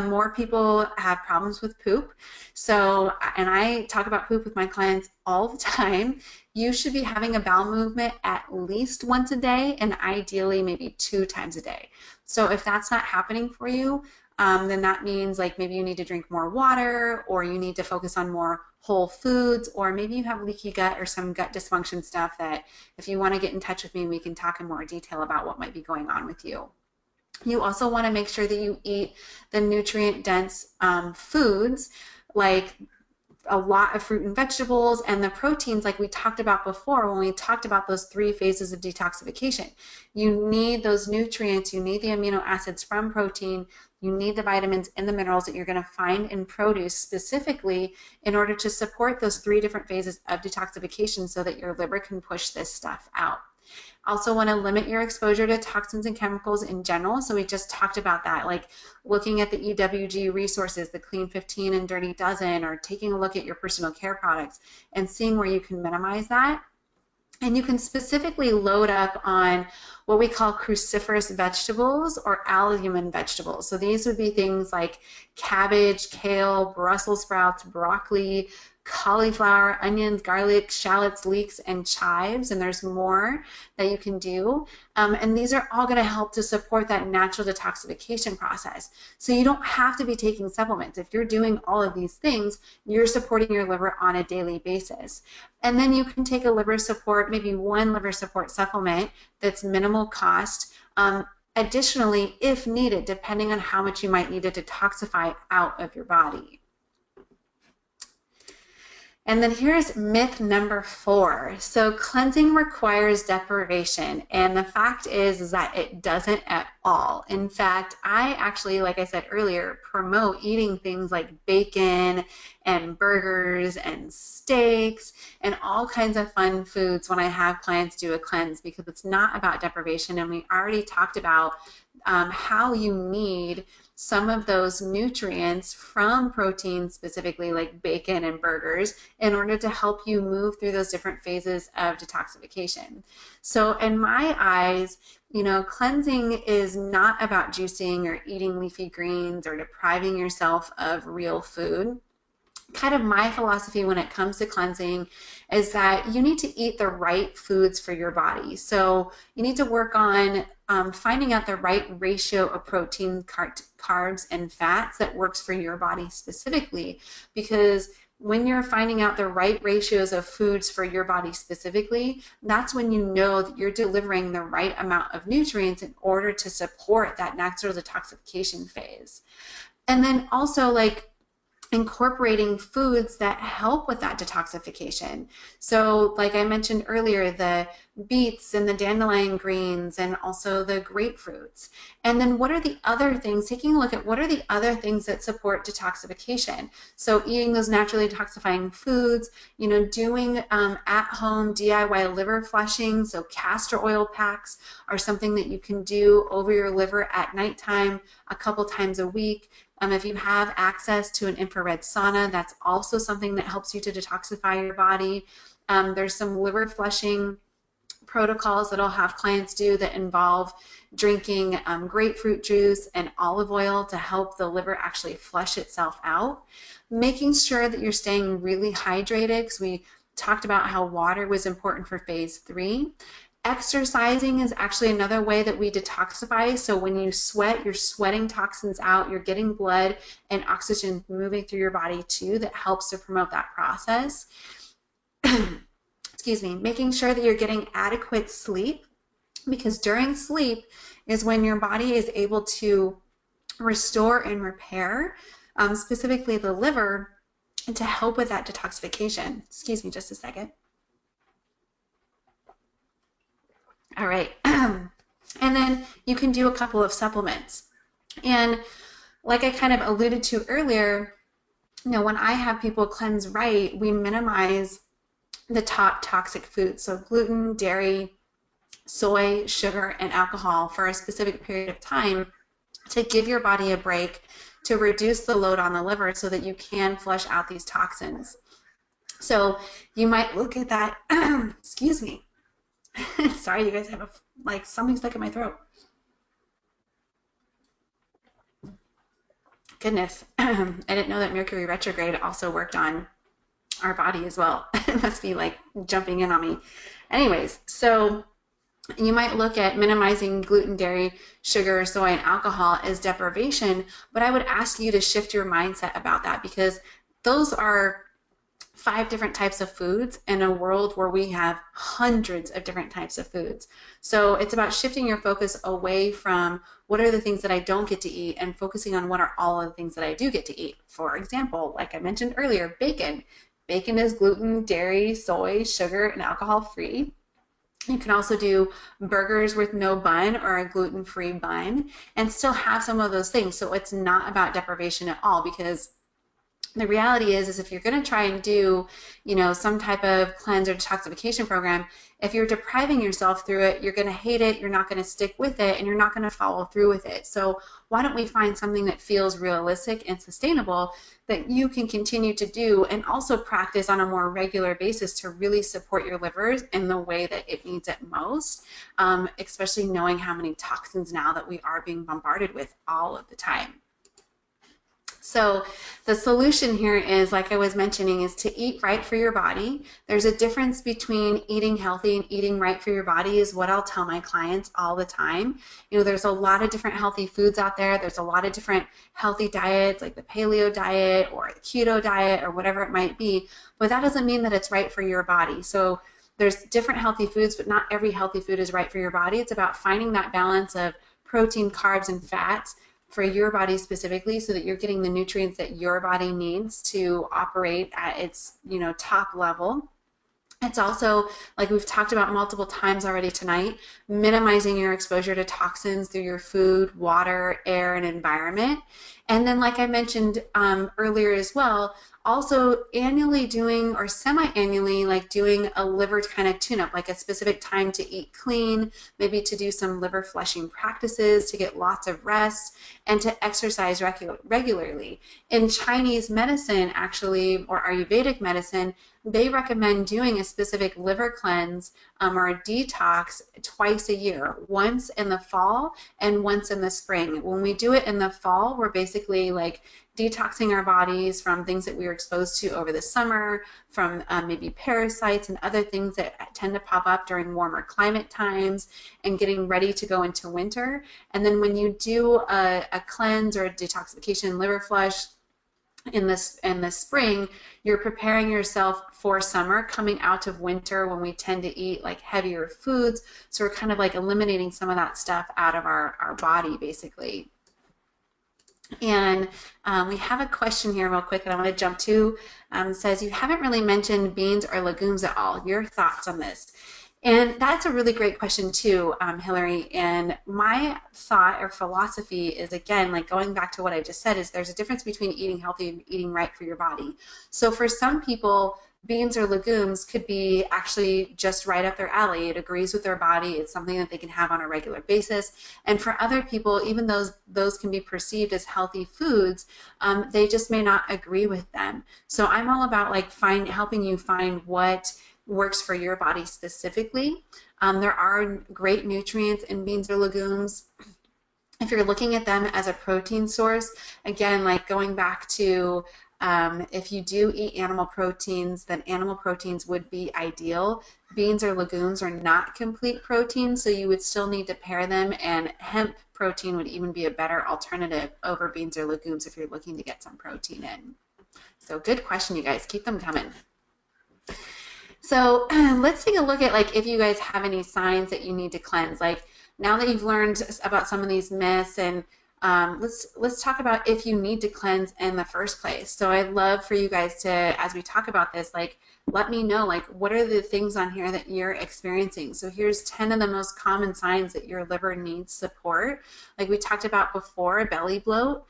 More people have problems with poop. So, and I talk about poop with my clients all the time. You should be having a bowel movement at least once a day, and ideally maybe 2 times a day. So if that's not happening for you, then that means like maybe you need to drink more water, or you need to focus on more whole foods, or maybe you have leaky gut or some gut dysfunction stuff that if you want to get in touch with me, we can talk in more detail about what might be going on with you. You also want to make sure that you eat the nutrient-dense foods, like a lot of fruit and vegetables, and the proteins like we talked about before when we talked about those 3 phases of detoxification. You need those nutrients, you need the amino acids from protein, you need the vitamins and the minerals that you're going to find in produce specifically in order to support those 3 different phases of detoxification so that your liver can push this stuff out. Also want to limit your exposure to toxins and chemicals in general. So we just talked about that, like looking at the EWG resources, the Clean 15 and Dirty Dozen, or taking a look at your personal care products and seeing where you can minimize that. And you can specifically load up on what we call cruciferous vegetables or albumin vegetables. So these would be things like cabbage, kale, Brussels sprouts, broccoli, cauliflower, onions, garlic, shallots, leeks, and chives, and there's more that you can do. And these are all going to help to support that natural detoxification process. So you don't have to be taking supplements. If you're doing all of these things, you're supporting your liver on a daily basis. And then you can take a liver support, maybe 1 liver support supplement that's minimal cost. Additionally, if needed, depending on how much you might need to detoxify out of your body. And then here's myth number 4. So cleansing requires deprivation. And the fact is that it doesn't at all. In fact, I actually, like I said earlier, promote eating things like bacon and burgers and steaks and all kinds of fun foods when I have clients do a cleanse, because it's not about deprivation. And we already talked about how you need some of those nutrients from protein, specifically like bacon and burgers, in order to help you move through those different phases of detoxification. So in my eyes, cleansing is not about juicing or eating leafy greens or depriving yourself of real food. Kind of my philosophy when it comes to cleansing is that you need to eat the right foods for your body. So you need to work on finding out the right ratio of protein, carbs, and fats that works for your body specifically, because when you're finding out the right ratios of foods for your body specifically, that's when you know that you're delivering the right amount of nutrients in order to support that natural detoxification phase. And then also, like, incorporating foods that help with that detoxification. So like I mentioned earlier, the beets and the dandelion greens and also the grapefruits. And then what are the other things, taking a look at what are the other things that support detoxification. So eating those naturally detoxifying foods, doing at-home DIY liver flushing. So castor oil packs are something that you can do over your liver at nighttime a couple times a week. If you have access to an infrared sauna, that's also something that helps you to detoxify your body. There's some liver flushing protocols that I'll have clients do that involve drinking grapefruit juice and olive oil to help the liver actually flush itself out. Making sure that you're staying really hydrated, because we talked about how water was important for phase 3. Exercising is actually another way that we detoxify. So when you sweat, you're sweating toxins out, you're getting blood and oxygen moving through your body too, that helps to promote that process. Excuse me. Making sure that you're getting adequate sleep, because during sleep is when your body is able to restore and repair, specifically the liver, and to help with that detoxification. Excuse me just a second. All right. And then you can do a couple of supplements. And like I kind of alluded to earlier, when I have people cleanse right, we minimize the top toxic foods. So gluten, dairy, soy, sugar, and alcohol for a specific period of time to give your body a break, to reduce the load on the liver so that you can flush out these toxins. So you might look at that, excuse me. Sorry, you guys have something stuck in my throat. Goodness, I didn't know that Mercury retrograde also worked on our body as well. It must be like jumping in on me. Anyways, so you might look at minimizing gluten, dairy, sugar, soy, and alcohol as deprivation, but I would ask you to shift your mindset about that, because those are 5 different types of foods in a world where we have hundreds of different types of foods. So it's about shifting your focus away from what are the things that I don't get to eat and focusing on what are all of the things that I do get to eat. For example, like I mentioned earlier, bacon. Bacon is gluten, dairy, soy, sugar, and alcohol free. You can also do burgers with no bun or a gluten-free bun and still have some of those things. So it's not about deprivation at all, because the reality is if you're going to try and do, some type of cleanse or detoxification program, if you're depriving yourself through it, you're going to hate it, you're not going to stick with it, and you're not going to follow through with it. So why don't we find something that feels realistic and sustainable that you can continue to do and also practice on a more regular basis to really support your livers in the way that it needs it most, especially knowing how many toxins now that we are being bombarded with all of the time. So the solution here is, like I was mentioning, is to eat right for your body. There's a difference between eating healthy and eating right for your body, is what I'll tell my clients all the time. There's a lot of different healthy foods out there. There's a lot of different healthy diets, like the paleo diet or the keto diet or whatever it might be, but that doesn't mean that it's right for your body. So there's different healthy foods, but not every healthy food is right for your body. It's about finding that balance of protein, carbs, and fats for your body specifically, so that you're getting the nutrients that your body needs to operate at its, top level. It's also, like we've talked about multiple times already tonight, minimizing your exposure to toxins through your food, water, air, and environment. And then, like I mentioned earlier as well, also annually doing, or semi-annually, like doing a liver kind of tune-up, like a specific time to eat clean, maybe to do some liver flushing practices, to get lots of rest, and to exercise regularly. In Chinese medicine, actually, or Ayurvedic medicine, they recommend doing a specific liver cleanse or a detox twice a year, once in the fall and once in the spring. When we do it in the fall, we're basically like detoxing our bodies from things that we were exposed to over the summer, from maybe parasites and other things that tend to pop up during warmer climate times, and getting ready to go into winter. And then when you do a cleanse or a detoxification liver flush in the spring, you're preparing yourself for summer, coming out of winter when we tend to eat like heavier foods. So we're kind of like eliminating some of that stuff out of our body, basically. And we have a question here real quick that I want to jump to. It says, you haven't really mentioned beans or legumes at all. Your thoughts on this? And that's a really great question too, Hillary. And my thought or philosophy is, again, like going back to what I just said, is there's a difference between eating healthy and eating right for your body. So for some people, beans or legumes could be actually just right up their alley. It agrees with their body. It's something that they can have on a regular basis. And for other people, even though those can be perceived as healthy foods, they just may not agree with them. So I'm all about like helping you find what works for your body specifically. There are great nutrients in beans or legumes. If you're looking at them as a protein source, again, like going back to if you do eat animal proteins, then animal proteins would be ideal. Beans or legumes are not complete protein, so you would still need to pair them, and hemp protein would even be a better alternative over beans or legumes if you're looking to get some protein in. So good question, you guys. Keep them coming. So let's take a look at like if you guys have any signs that you need to cleanse. Like now that you've learned about some of these myths, and let's talk about if you need to cleanse in the first place. So I'd love for you guys to, as we talk about this, like let me know like what are the things on here that you're experiencing. So here's 10 of the most common signs that your liver needs support. Like we talked about before, belly bloat.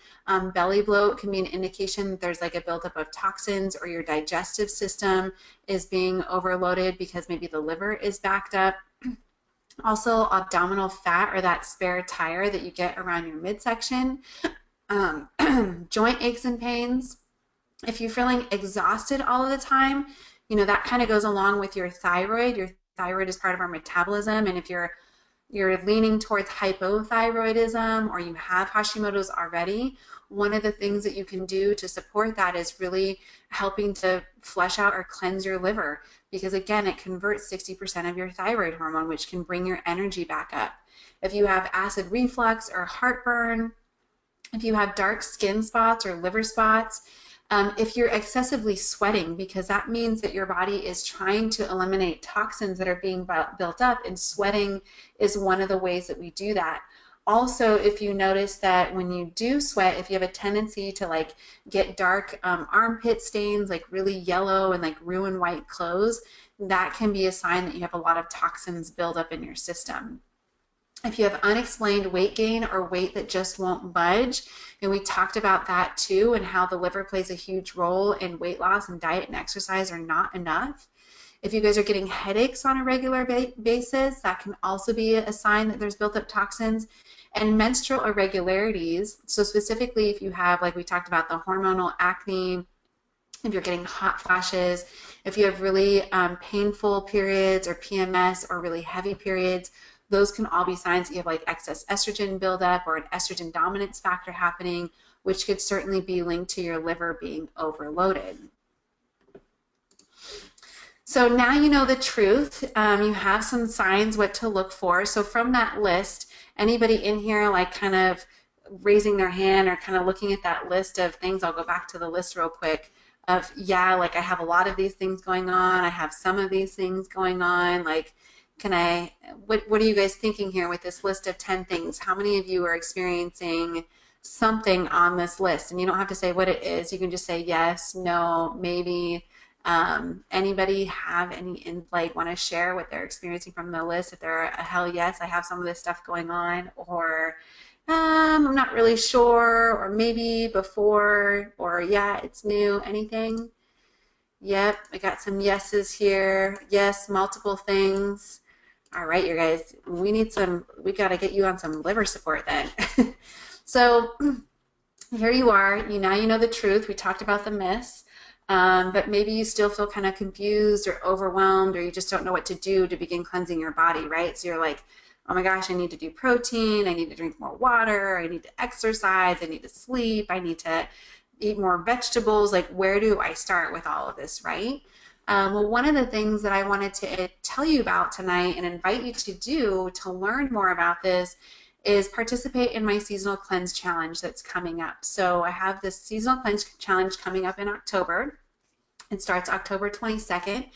Belly bloat can be an indication that there's like a buildup of toxins, or your digestive system is being overloaded because maybe the liver is backed up. Also, abdominal fat, or that spare tire that you get around your midsection. Joint aches and pains. If you're feeling exhausted all of the time, that kind of goes along with your thyroid. Your thyroid is part of our metabolism, and if you're leaning towards hypothyroidism, or you have Hashimoto's already, one of the things that you can do to support that is really helping to flush out or cleanse your liver, because again, it converts 60% of your thyroid hormone, which can bring your energy back up. If you have acid reflux or heartburn, if you have dark skin spots or liver spots, if you're excessively sweating, because that means that your body is trying to eliminate toxins that are being built up, and sweating is one of the ways that we do that. Also, if you notice that when you do sweat, if you have a tendency to like get dark armpit stains, like really yellow and like ruin white clothes, that can be a sign that you have a lot of toxins build up in your system. If you have unexplained weight gain or weight that just won't budge, and we talked about that too, and how the liver plays a huge role in weight loss, and diet and exercise are not enough. If you guys are getting headaches on a regular basis, that can also be a sign that there's built up toxins. And menstrual irregularities, so specifically if you have, like we talked about, the hormonal acne, if you're getting hot flashes, if you have really painful periods or PMS or really heavy periods, those can all be signs that you have like excess estrogen buildup or an estrogen dominance factor happening, which could certainly be linked to your liver being overloaded. So now you know the truth. You have some signs what to look for. So from that list, anybody in here like kind of raising their hand or kind of looking at that list of things, I'll go back to the list real quick of, yeah, like I have a lot of these things going on. I have some of these things going on. Like, what are you guys thinking here with this list of 10 things? How many of you are experiencing something on this list, and you don't have to say what it is. You can just say yes, no, maybe. Anybody have any like want to share what they're experiencing from the list? If they're a hell yes, I have some of this stuff going on, or I'm not really sure, or maybe before, or yeah, it's new. Anything? Yep, I got some yeses here. Yes, multiple things. All right, you guys, we got to get you on some liver support then. So here you are. Now you know the truth. We talked about the myths, but maybe you still feel kind of confused or overwhelmed, or you just don't know what to do to begin cleansing your body, right? So you're like, oh my gosh, I need to do protein. I need to drink more water. I need to exercise. I need to sleep. I need to eat more vegetables. Like, where do I start with all of this, right? Well, one of the things that I wanted to tell you about tonight and invite you to do to learn more about this is participate in my seasonal cleanse challenge that's coming up. So I have this seasonal cleanse challenge coming up in October. It starts October 22nd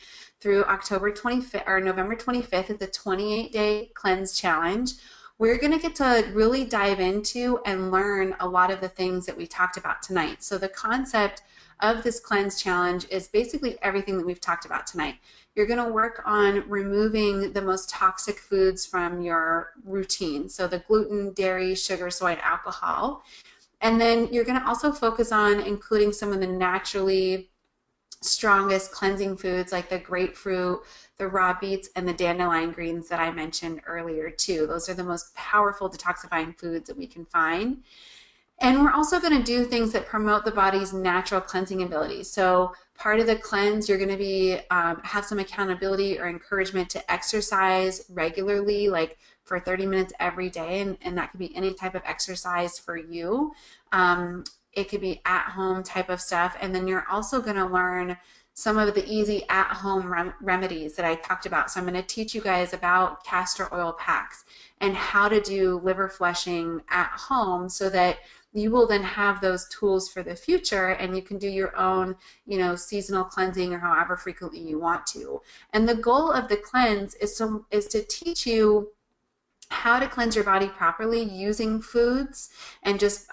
through October 25th or November 25th. It's a 28-day cleanse challenge. We're going to get to really dive into and learn a lot of the things that we talked about tonight. So the concept of this cleanse challenge is basically everything that we've talked about tonight. You're going to work on removing the most toxic foods from your routine. So the gluten, dairy, sugar, soy, and alcohol. And then you're going to also focus on including some of the naturally strongest cleansing foods like the grapefruit, the raw beets, and the dandelion greens that I mentioned earlier too. Those are the most powerful detoxifying foods that we can find. And we're also going to do things that promote the body's natural cleansing abilities. So part of the cleanse, you're going to be have some accountability or encouragement to exercise regularly, like for 30 minutes every day, and that could be any type of exercise for you. It could be at-home type of stuff, and then you're also going to learn some of the easy at-home remedies that I talked about. So I'm going to teach you guys about castor oil packs and how to do liver flushing at home so that you will then have those tools for the future, and you can do your own, seasonal cleansing or however frequently you want to. And the goal of the cleanse is to teach you how to cleanse your body properly using foods and just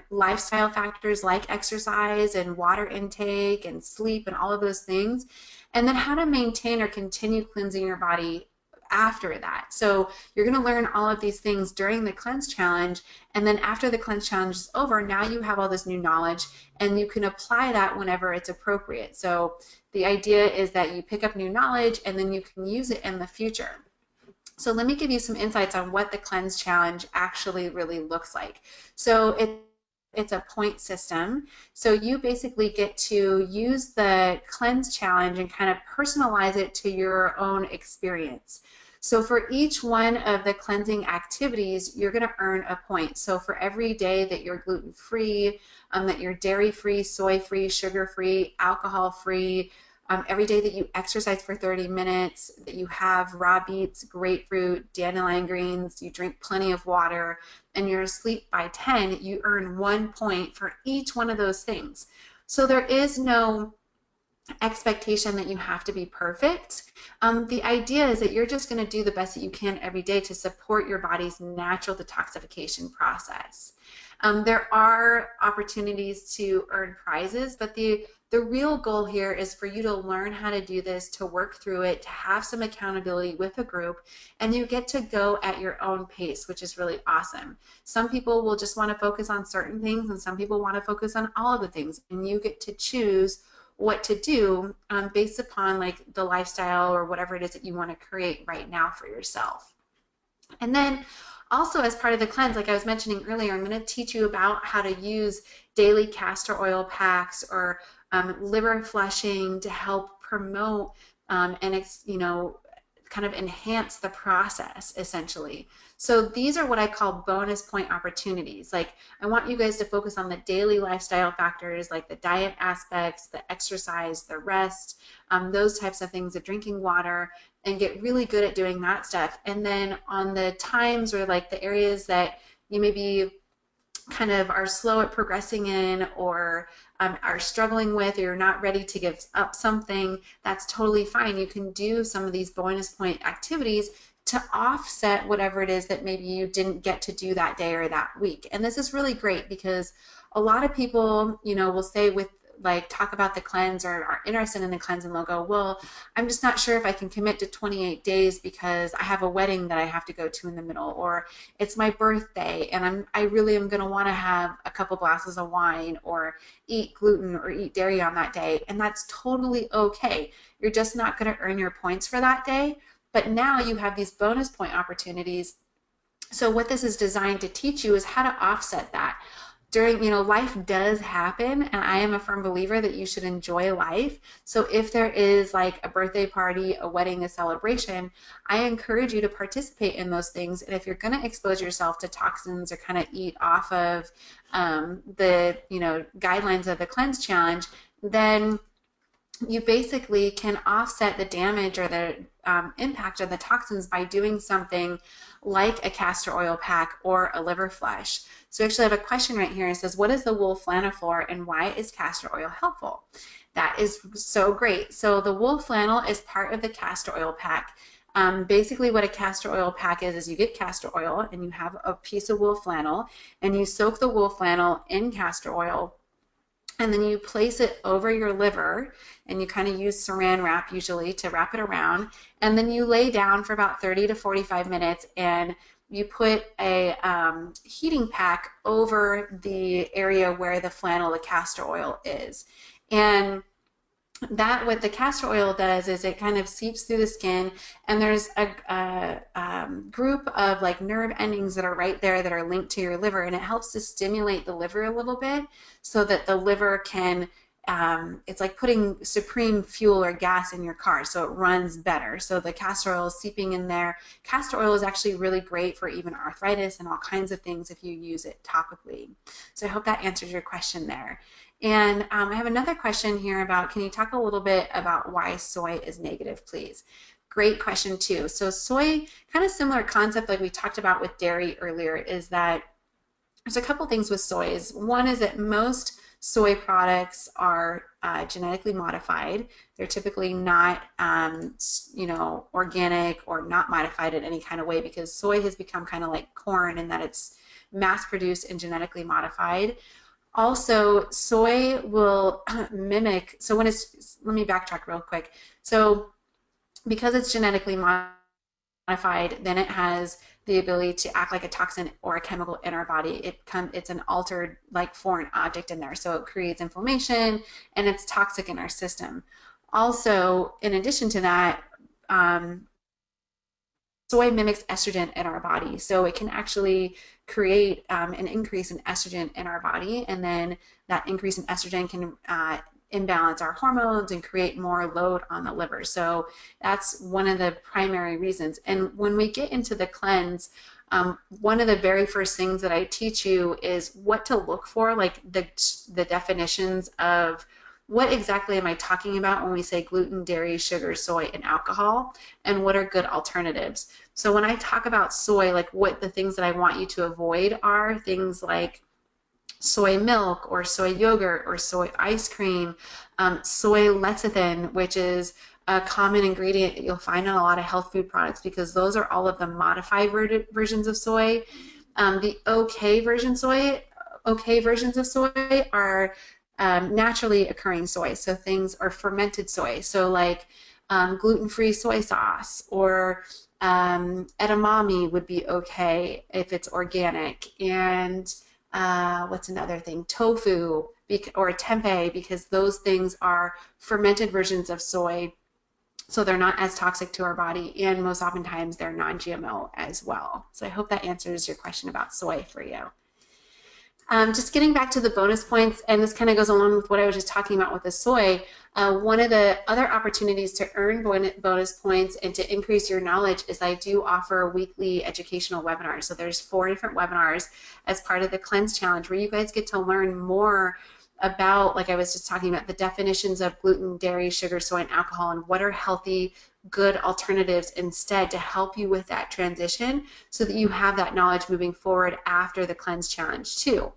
lifestyle factors like exercise and water intake and sleep and all of those things, and then how to maintain or continue cleansing your body after that. So you're going to learn all of these things during the cleanse challenge, and then after the cleanse challenge is over, now you have all this new knowledge and you can apply that whenever it's appropriate. So the idea is that you pick up new knowledge and then you can use it in the future. So let me give you some insights on what the cleanse challenge actually really looks like. So it's a point system. So you basically get to use the cleanse challenge and kind of personalize it to your own experience. So for each one of the cleansing activities, you're going to earn a point. So for every day that you're gluten-free, that you're dairy-free, soy-free, sugar-free, alcohol-free, every day that you exercise for 30 minutes, that you have raw beets, grapefruit, dandelion greens, you drink plenty of water, and you're asleep by 10, you earn 1 point for each one of those things. So there is no expectation that you have to be perfect. The idea is that you're just going to do the best that you can every day to support your body's natural detoxification process. There are opportunities to earn prizes, but the real goal here is for you to learn how to do this, to work through it, to have some accountability with a group, and you get to go at your own pace, which is really awesome. Some people will just want to focus on certain things, and some people want to focus on all of the things, and you get to choose what to do based upon like the lifestyle or whatever it is that you want to create right now for yourself. And then also, as part of the cleanse, like I was mentioning earlier, I'm going to teach you about how to use daily castor oil packs or liver flushing to help promote and kind of enhance the process, essentially. So these are what I call bonus point opportunities. Like, I want you guys to focus on the daily lifestyle factors, like the diet aspects, the exercise, the rest, those types of things, the drinking water, and get really good at doing that stuff. And then on the times or like the areas that you maybe kind of are slow at progressing in, or are struggling with, or you're not ready to give up something, that's totally fine. You can do some of these bonus point activities to offset whatever it is that maybe you didn't get to do that day or that week. And this is really great because a lot of people, you know, will say with like talk about the cleanse or are interested in the cleanse and they'll go, well, I'm just not sure if I can commit to 28 days because I have a wedding that I have to go to in the middle, or it's my birthday and I really am going to want to have a couple glasses of wine or eat gluten or eat dairy on that day. And that's totally okay. You're just not going to earn your points for that day. But now you have these bonus point opportunities. So what this is designed to teach you is how to offset that. During, you know, life does happen, and I am a firm believer that you should enjoy life. So if there is like a birthday party, a wedding, a celebration, I encourage you to participate in those things. And if you're going to expose yourself to toxins or kind of eat off of the, you know, guidelines of the cleanse challenge, then you basically can offset the damage or the impact of the toxins by doing something like a castor oil pack or a liver flush. So actually I have a question right here. It says, what is the wool flannel for and why is castor oil helpful? That is so great. So the wool flannel is part of the castor oil pack. Basically what a castor oil pack is you get castor oil and you have a piece of wool flannel and you soak the wool flannel in castor oil, and then you place it over your liver and you kind of use saran wrap usually to wrap it around, and then you lay down for about 30 to 45 minutes and you put a heating pack over the area where the flannel, the castor oil is. And that what the castor oil does is it kind of seeps through the skin, and there's a group of like nerve endings that are right there that are linked to your liver, and it helps to stimulate the liver a little bit so that the liver can it's like putting supreme fuel or gas in your car so it runs better. So the castor oil is seeping in there. Castor oil is actually really great for even arthritis and all kinds of things if you use it topically. So I hope that answers your question there. And I have another question here about, can you talk a little bit about why soy is negative, please? Great question too. So soy, kind of similar concept like we talked about with dairy earlier, is that there's a couple things with soys. One is that most soy products are genetically modified. They're typically not, you know, organic or not modified in any kind of way, because soy has become kind of like corn in that it's mass produced and genetically modified. Also, soy will mimic, so when it's, let me backtrack real quick. So because it's genetically modified, then it has the ability to act like a toxin or a chemical in our body. It's an altered, like foreign object in there. So it creates inflammation and it's toxic in our system. Also, in addition to that, soy mimics estrogen in our body. So it can actually create an increase in estrogen in our body, and then that increase in estrogen can imbalance our hormones and create more load on the liver. So that's one of the primary reasons. And when we get into the cleanse, one of the very first things that I teach you is what to look for, like the definitions of what exactly am I talking about when we say gluten, dairy, sugar, soy, and alcohol, and what are good alternatives. So when I talk about soy, like what the things that I want you to avoid are things like soy milk or soy yogurt or soy ice cream, soy lecithin, which is a common ingredient that you'll find in a lot of health food products, because those are all of the modified versions of soy. The okay versions of soy are naturally occurring soy. So things are fermented soy. So like gluten-free soy sauce, or edamame would be okay if it's organic. And what's another thing? Tofu or tempeh, because those things are fermented versions of soy, so they're not as toxic to our body, and most oftentimes they're non-GMO as well. So I hope that answers your question about soy for you. Just getting back to the bonus points, and this kind of goes along with what I was just talking about with the soy, one of the other opportunities to earn bonus points and to increase your knowledge is I do offer weekly educational webinars. So there's 4 different webinars as part of the Cleanse Challenge where you guys get to learn more about, like I was just talking about, the definitions of gluten, dairy, sugar, soy, and alcohol, and what are healthy, good alternatives instead to help you with that transition so that you have that knowledge moving forward after the Cleanse Challenge too.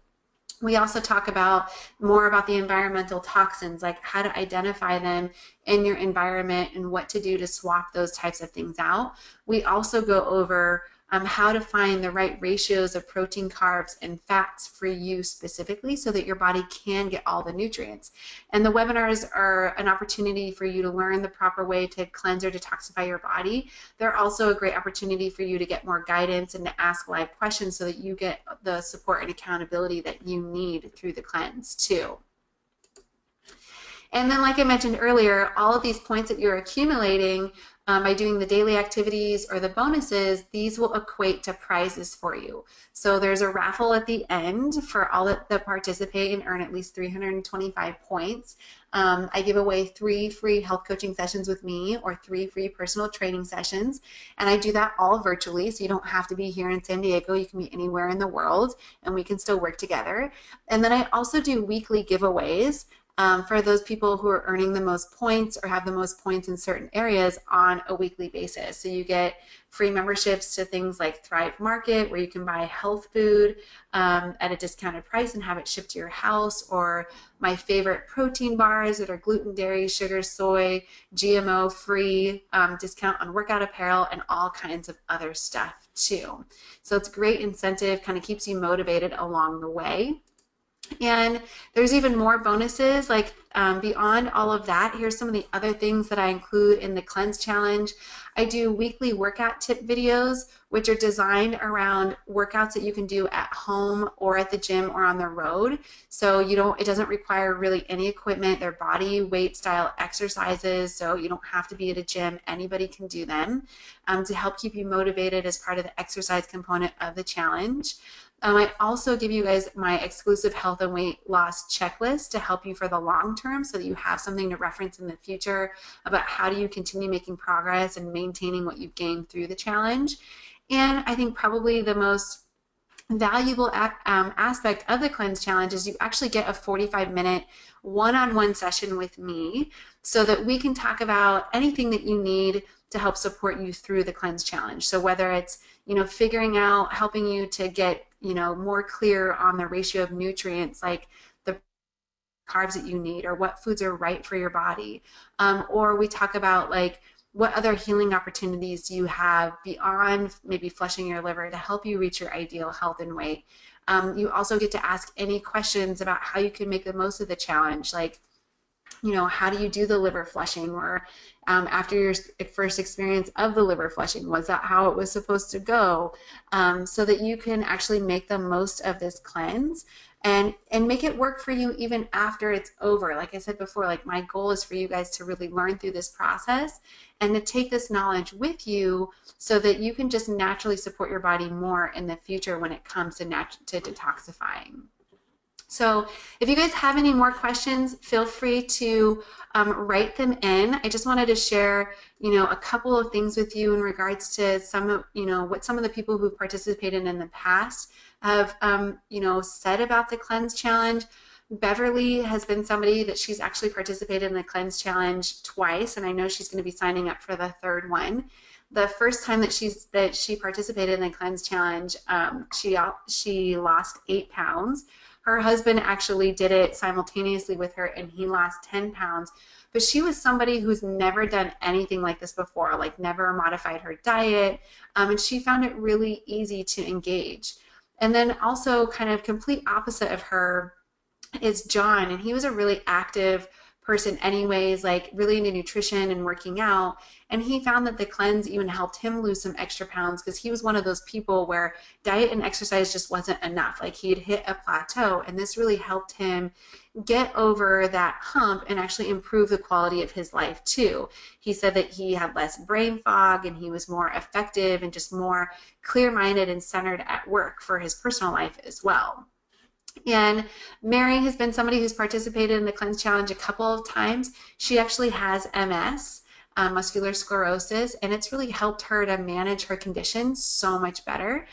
We also talk about more about the environmental toxins, like how to identify them in your environment and what to do to swap those types of things out. We also go over how to find the right ratios of protein, carbs, and fats for you specifically so that your body can get all the nutrients. And the webinars are an opportunity for you to learn the proper way to cleanse or detoxify your body. They're also a great opportunity for you to get more guidance and to ask live questions so that you get the support and accountability that you need through the cleanse too. And then, like I mentioned earlier, all of these points that you're accumulating by doing the daily activities or the bonuses, these will equate to prizes for you. So there's a raffle at the end for all that participate and earn at least 325 points. I give away 3 free health coaching sessions with me or 3 free personal training sessions. And I do that all virtually, so you don't have to be here in San Diego. You can be anywhere in the world and we can still work together. And then I also do weekly giveaways. For those people who are earning the most points or have the most points in certain areas on a weekly basis. So you get free memberships to things like Thrive Market, where you can buy health food at a discounted price and have it shipped to your house, or my favorite protein bars that are gluten, dairy, sugar, soy, GMO free, discount on workout apparel, and all kinds of other stuff too. So it's a great incentive, kind of keeps you motivated along the way. And there's even more bonuses, like beyond all of that, here's some of the other things that I include in the Cleanse Challenge. I do weekly workout tip videos, which are designed around workouts that you can do at home or at the gym or on the road. So it doesn't require really any equipment. They're body weight style exercises, so you don't have to be at a gym. Anybody can do them to help keep you motivated as part of the exercise component of the challenge. I also give you guys my exclusive health and weight loss checklist to help you for the long term so that you have something to reference in the future about how do you continue making progress and maintaining what you've gained through the challenge. And I think probably the most valuable aspect of the Cleanse Challenge is you actually get a 45-minute one-on-one session with me so that we can talk about anything that you need to help support you through the Cleanse Challenge. So whether it's, figuring out, helping you to get, more clear on the ratio of nutrients, like the carbs that you need or what foods are right for your body. Or we talk about like what other healing opportunities you have beyond maybe flushing your liver to help you reach your ideal health and weight. You also get to ask any questions about how you can make the most of the challenge, like, how do you do the liver flushing? Or after your first experience of the liver flushing, was that how it was supposed to go? So that you can actually make the most of this cleanse and make it work for you even after it's over. Like I said before, like my goal is for you guys to really learn through this process and to take this knowledge with you so that you can just naturally support your body more in the future when it comes to detoxifying. So if you guys have any more questions, feel free to write them in. I just wanted to share, a couple of things with you in regards to some of, what some of the people who've participated in the past have, said about the Cleanse Challenge. Beverly has been somebody that she's actually participated in the Cleanse Challenge twice, and I know she's going to be signing up for the third one. The first time that she participated in the Cleanse Challenge, she lost 8 pounds. Her husband actually did it simultaneously with her and he lost 10 pounds. But she was somebody who's never done anything like this before, like never modified her diet. And she found it really easy to engage. And then also kind of complete opposite of her is John. And he was a really active person anyways, like really into nutrition and working out. And he found that the cleanse even helped him lose some extra pounds because he was one of those people where diet and exercise just wasn't enough. Like he had hit a plateau, and this really helped him get over that hump and actually improve the quality of his life too. He said that he had less brain fog and he was more effective and just more clear-minded and centered at work for his personal life as well. And Mary has been somebody who's participated in the Cleanse Challenge a couple of times. She actually has MS, muscular sclerosis, and it's really helped her to manage her condition so much better.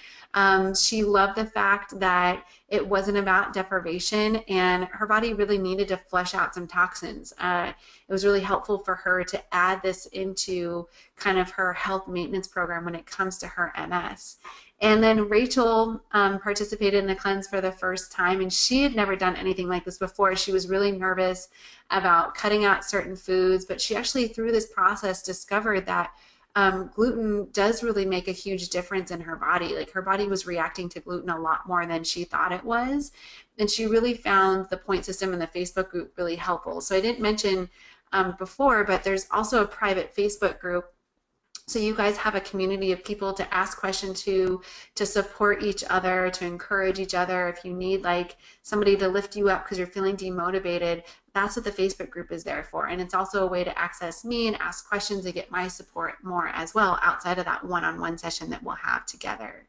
She loved the fact that it wasn't about deprivation, and her body really needed to flush out some toxins. It was really helpful for her to add this into kind of her health maintenance program when it comes to her MS. And then Rachel participated in the cleanse for the first time, and she had never done anything like this before. She was really nervous about cutting out certain foods, but she actually, through this process, discovered that gluten does really make a huge difference in her body. Like, her body was reacting to gluten a lot more than she thought it was. And she really found the point system in the Facebook group really helpful. So I didn't mention before, but there's also a private Facebook group. So you guys have a community of people to ask questions to support each other, to encourage each other. If you need like somebody to lift you up because you're feeling demotivated, that's what the Facebook group is there for. And it's also a way to access me and ask questions and get my support more as well, outside of that one-on-one session that we'll have together.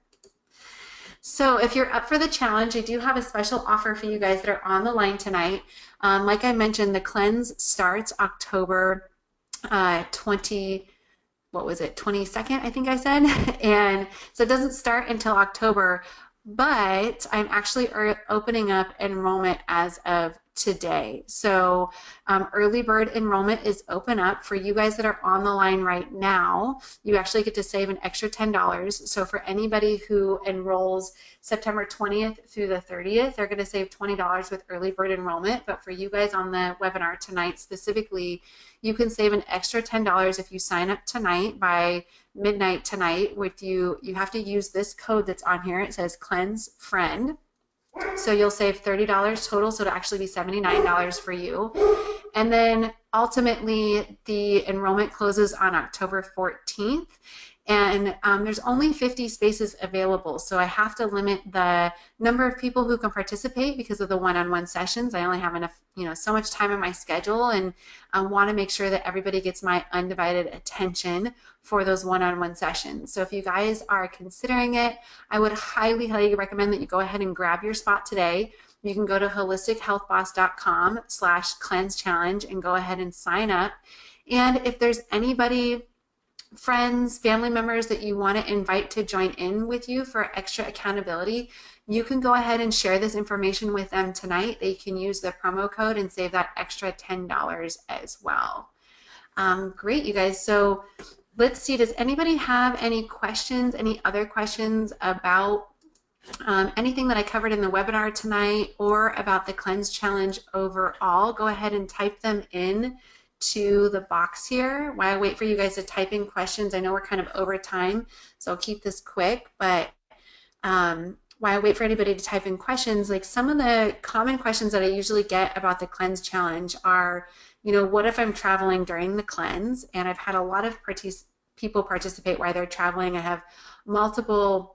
So if you're up for the challenge, I do have a special offer for you guys that are on the line tonight. Like I mentioned, the cleanse starts October 22nd, I think I said. And so it doesn't start until October, but I'm actually opening up enrollment as of today. So early bird enrollment is open up for you guys that are on the line right now. You actually get to save an extra $10. So for anybody who enrolls September 20th through the 30th, they're going to save $20 with early bird enrollment. But for you guys on the webinar tonight specifically, you can save an extra $10 if you sign up tonight by midnight tonight. With you have to use this code that's on here. It says Cleanse Friend. So you'll save $30 total, so it'll actually be $79 for you. And then ultimately the enrollment closes on October 14th. And there's only 50 spaces available, so I have to limit the number of people who can participate because of the one-on-one sessions. I only have enough, so much time in my schedule, and I want to make sure that everybody gets my undivided attention for those one-on-one sessions. So if you guys are considering it, I would highly, highly recommend that you go ahead and grab your spot today. You can go to holistichealthboss.com/cleanse challenge and go ahead and sign up. And if there's anybody, friends, family members that you want to invite to join in with you for extra accountability, you can go ahead and share this information with them tonight. They can use the promo code and save that extra $10 as well. Great, you guys. So let's see, does anybody have any questions, any other questions about anything that I covered in the webinar tonight or about the Cleanse Challenge overall? Go ahead and type them in to the box here while I wait for you guys to type in questions. I know we're kind of over time, so I'll keep this quick, but while I wait for anybody to type in questions, like some of the common questions that I usually get about the Cleanse Challenge are, what if I'm traveling during the cleanse? And I've had a lot of people participate while they're traveling. I have multiple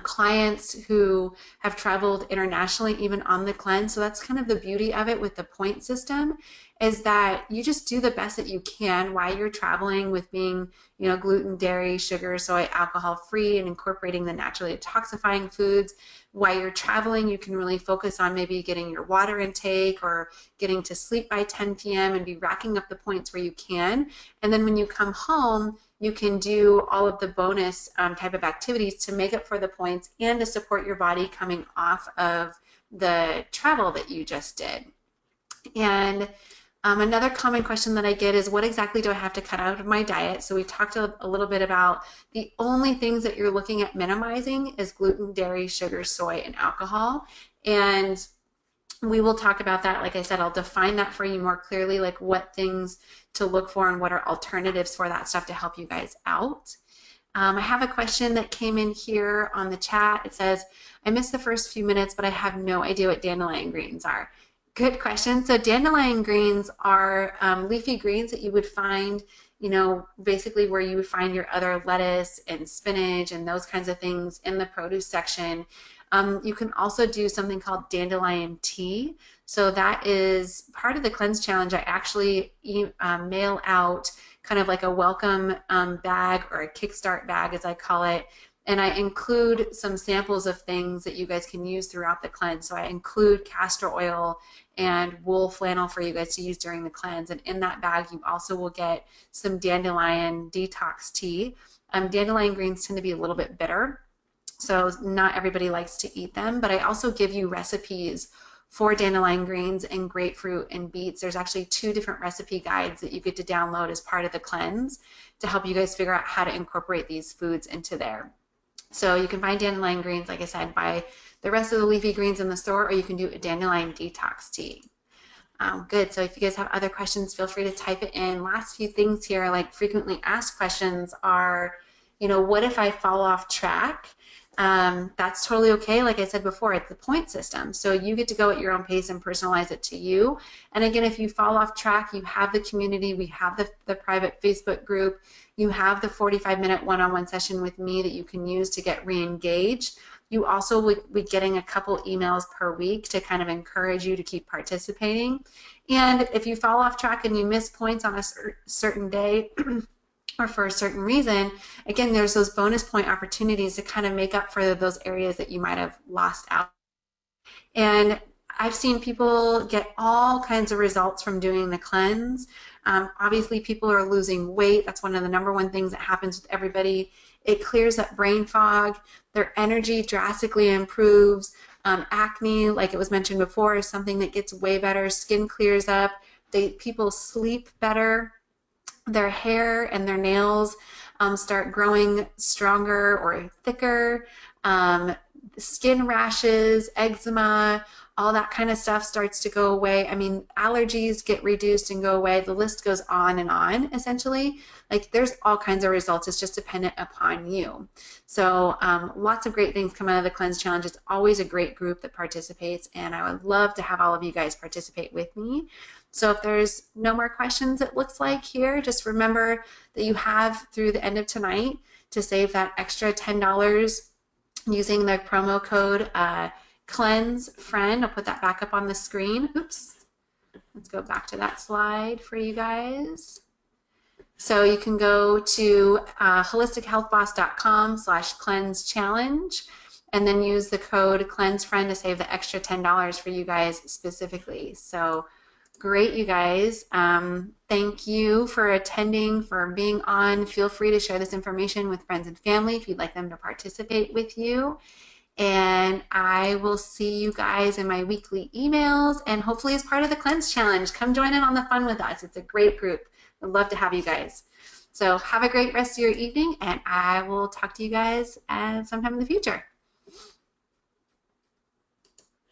clients who have traveled internationally even on the cleanse. So that's kind of the beauty of it with the point system, is that you just do the best that you can while you're traveling with being, gluten, dairy, sugar, soy, alcohol free, and incorporating the naturally detoxifying foods. While you're traveling, you can really focus on maybe getting your water intake or getting to sleep by 10 p.m. and be racking up the points where you can. And then when you come home, you can do all of the bonus type of activities to make up for the points and to support your body coming off of the travel that you just did. And another common question that I get is, what exactly do I have to cut out of my diet? So we talked a little bit about the only things that you're looking at minimizing is gluten, dairy, sugar, soy, and alcohol. And we will talk about that. Like I said, I'll define that for you more clearly, like what things to look for and what are alternatives for that stuff to help you guys out. I have a question that came in here on the chat. It says, I missed the first few minutes, but I have no idea what dandelion greens are. Good question. So dandelion greens are leafy greens that you would find, basically where you would find your other lettuce and spinach and those kinds of things in the produce section. You can also do something called dandelion tea. So that is part of the Cleanse Challenge. I actually mail out kind of like a welcome bag, or a kickstart bag as I call it. And I include some samples of things that you guys can use throughout the cleanse. So I include castor oil and wool flannel for you guys to use during the cleanse. And in that bag, you also will get some dandelion detox tea. Dandelion greens tend to be a little bit bitter, so not everybody likes to eat them, but I also give you recipes for dandelion greens and grapefruit and beets. There's actually 2 different recipe guides that you get to download as part of the cleanse to help you guys figure out how to incorporate these foods into there. So you can find dandelion greens, like I said, buy the rest of the leafy greens in the store, or you can do a dandelion detox tea. Good. So if you guys have other questions, feel free to type it in. Last few things here, like frequently asked questions are, what if I fall off track? That's totally okay. Like I said before, it's the point system. So you get to go at your own pace and personalize it to you. And again, if you fall off track, you have the community. We have the private Facebook group. You have the 45-minute one-on-one session with me that you can use to get re-engaged. You also would be getting a couple emails per week to kind of encourage you to keep participating. And if you fall off track and you miss points on a certain day or for a certain reason, again, there's those bonus point opportunities to kind of make up for those areas that you might have lost out. And I've seen people get all kinds of results from doing the cleanse. Obviously, people are losing weight. That's one of the #1 things that happens with everybody. It clears up brain fog. Their energy drastically improves. Acne, like it was mentioned before, is something that gets way better. Skin clears up. People sleep better. Their hair and their nails start growing stronger or thicker. Skin rashes, eczema, all that kind of stuff starts to go away. I mean, allergies get reduced and go away. The list goes on and on, essentially. Like, there's all kinds of results. It's just dependent upon you. So lots of great things come out of the Cleanse Challenge. It's always a great group that participates, and I would love to have all of you guys participate with me. So if there's no more questions, it looks like here, just remember that you have through the end of tonight to save that extra $10 using the promo code Cleanse Friend. I'll put that back up on the screen. Oops. Let's go back to that slide for you guys. So you can go to holistichealthboss.com/cleanse challenge and then use the code Cleanse Friend to save the extra $10 for you guys specifically. So great, you guys. Thank you for attending, for being on. Feel free to share this information with friends and family if you'd like them to participate with you. And I will see you guys in my weekly emails and hopefully as part of the Cleanse Challenge. Come join in on the fun with us. It's a great group. I'd love to have you guys. So have a great rest of your evening, and I will talk to you guys sometime in the future.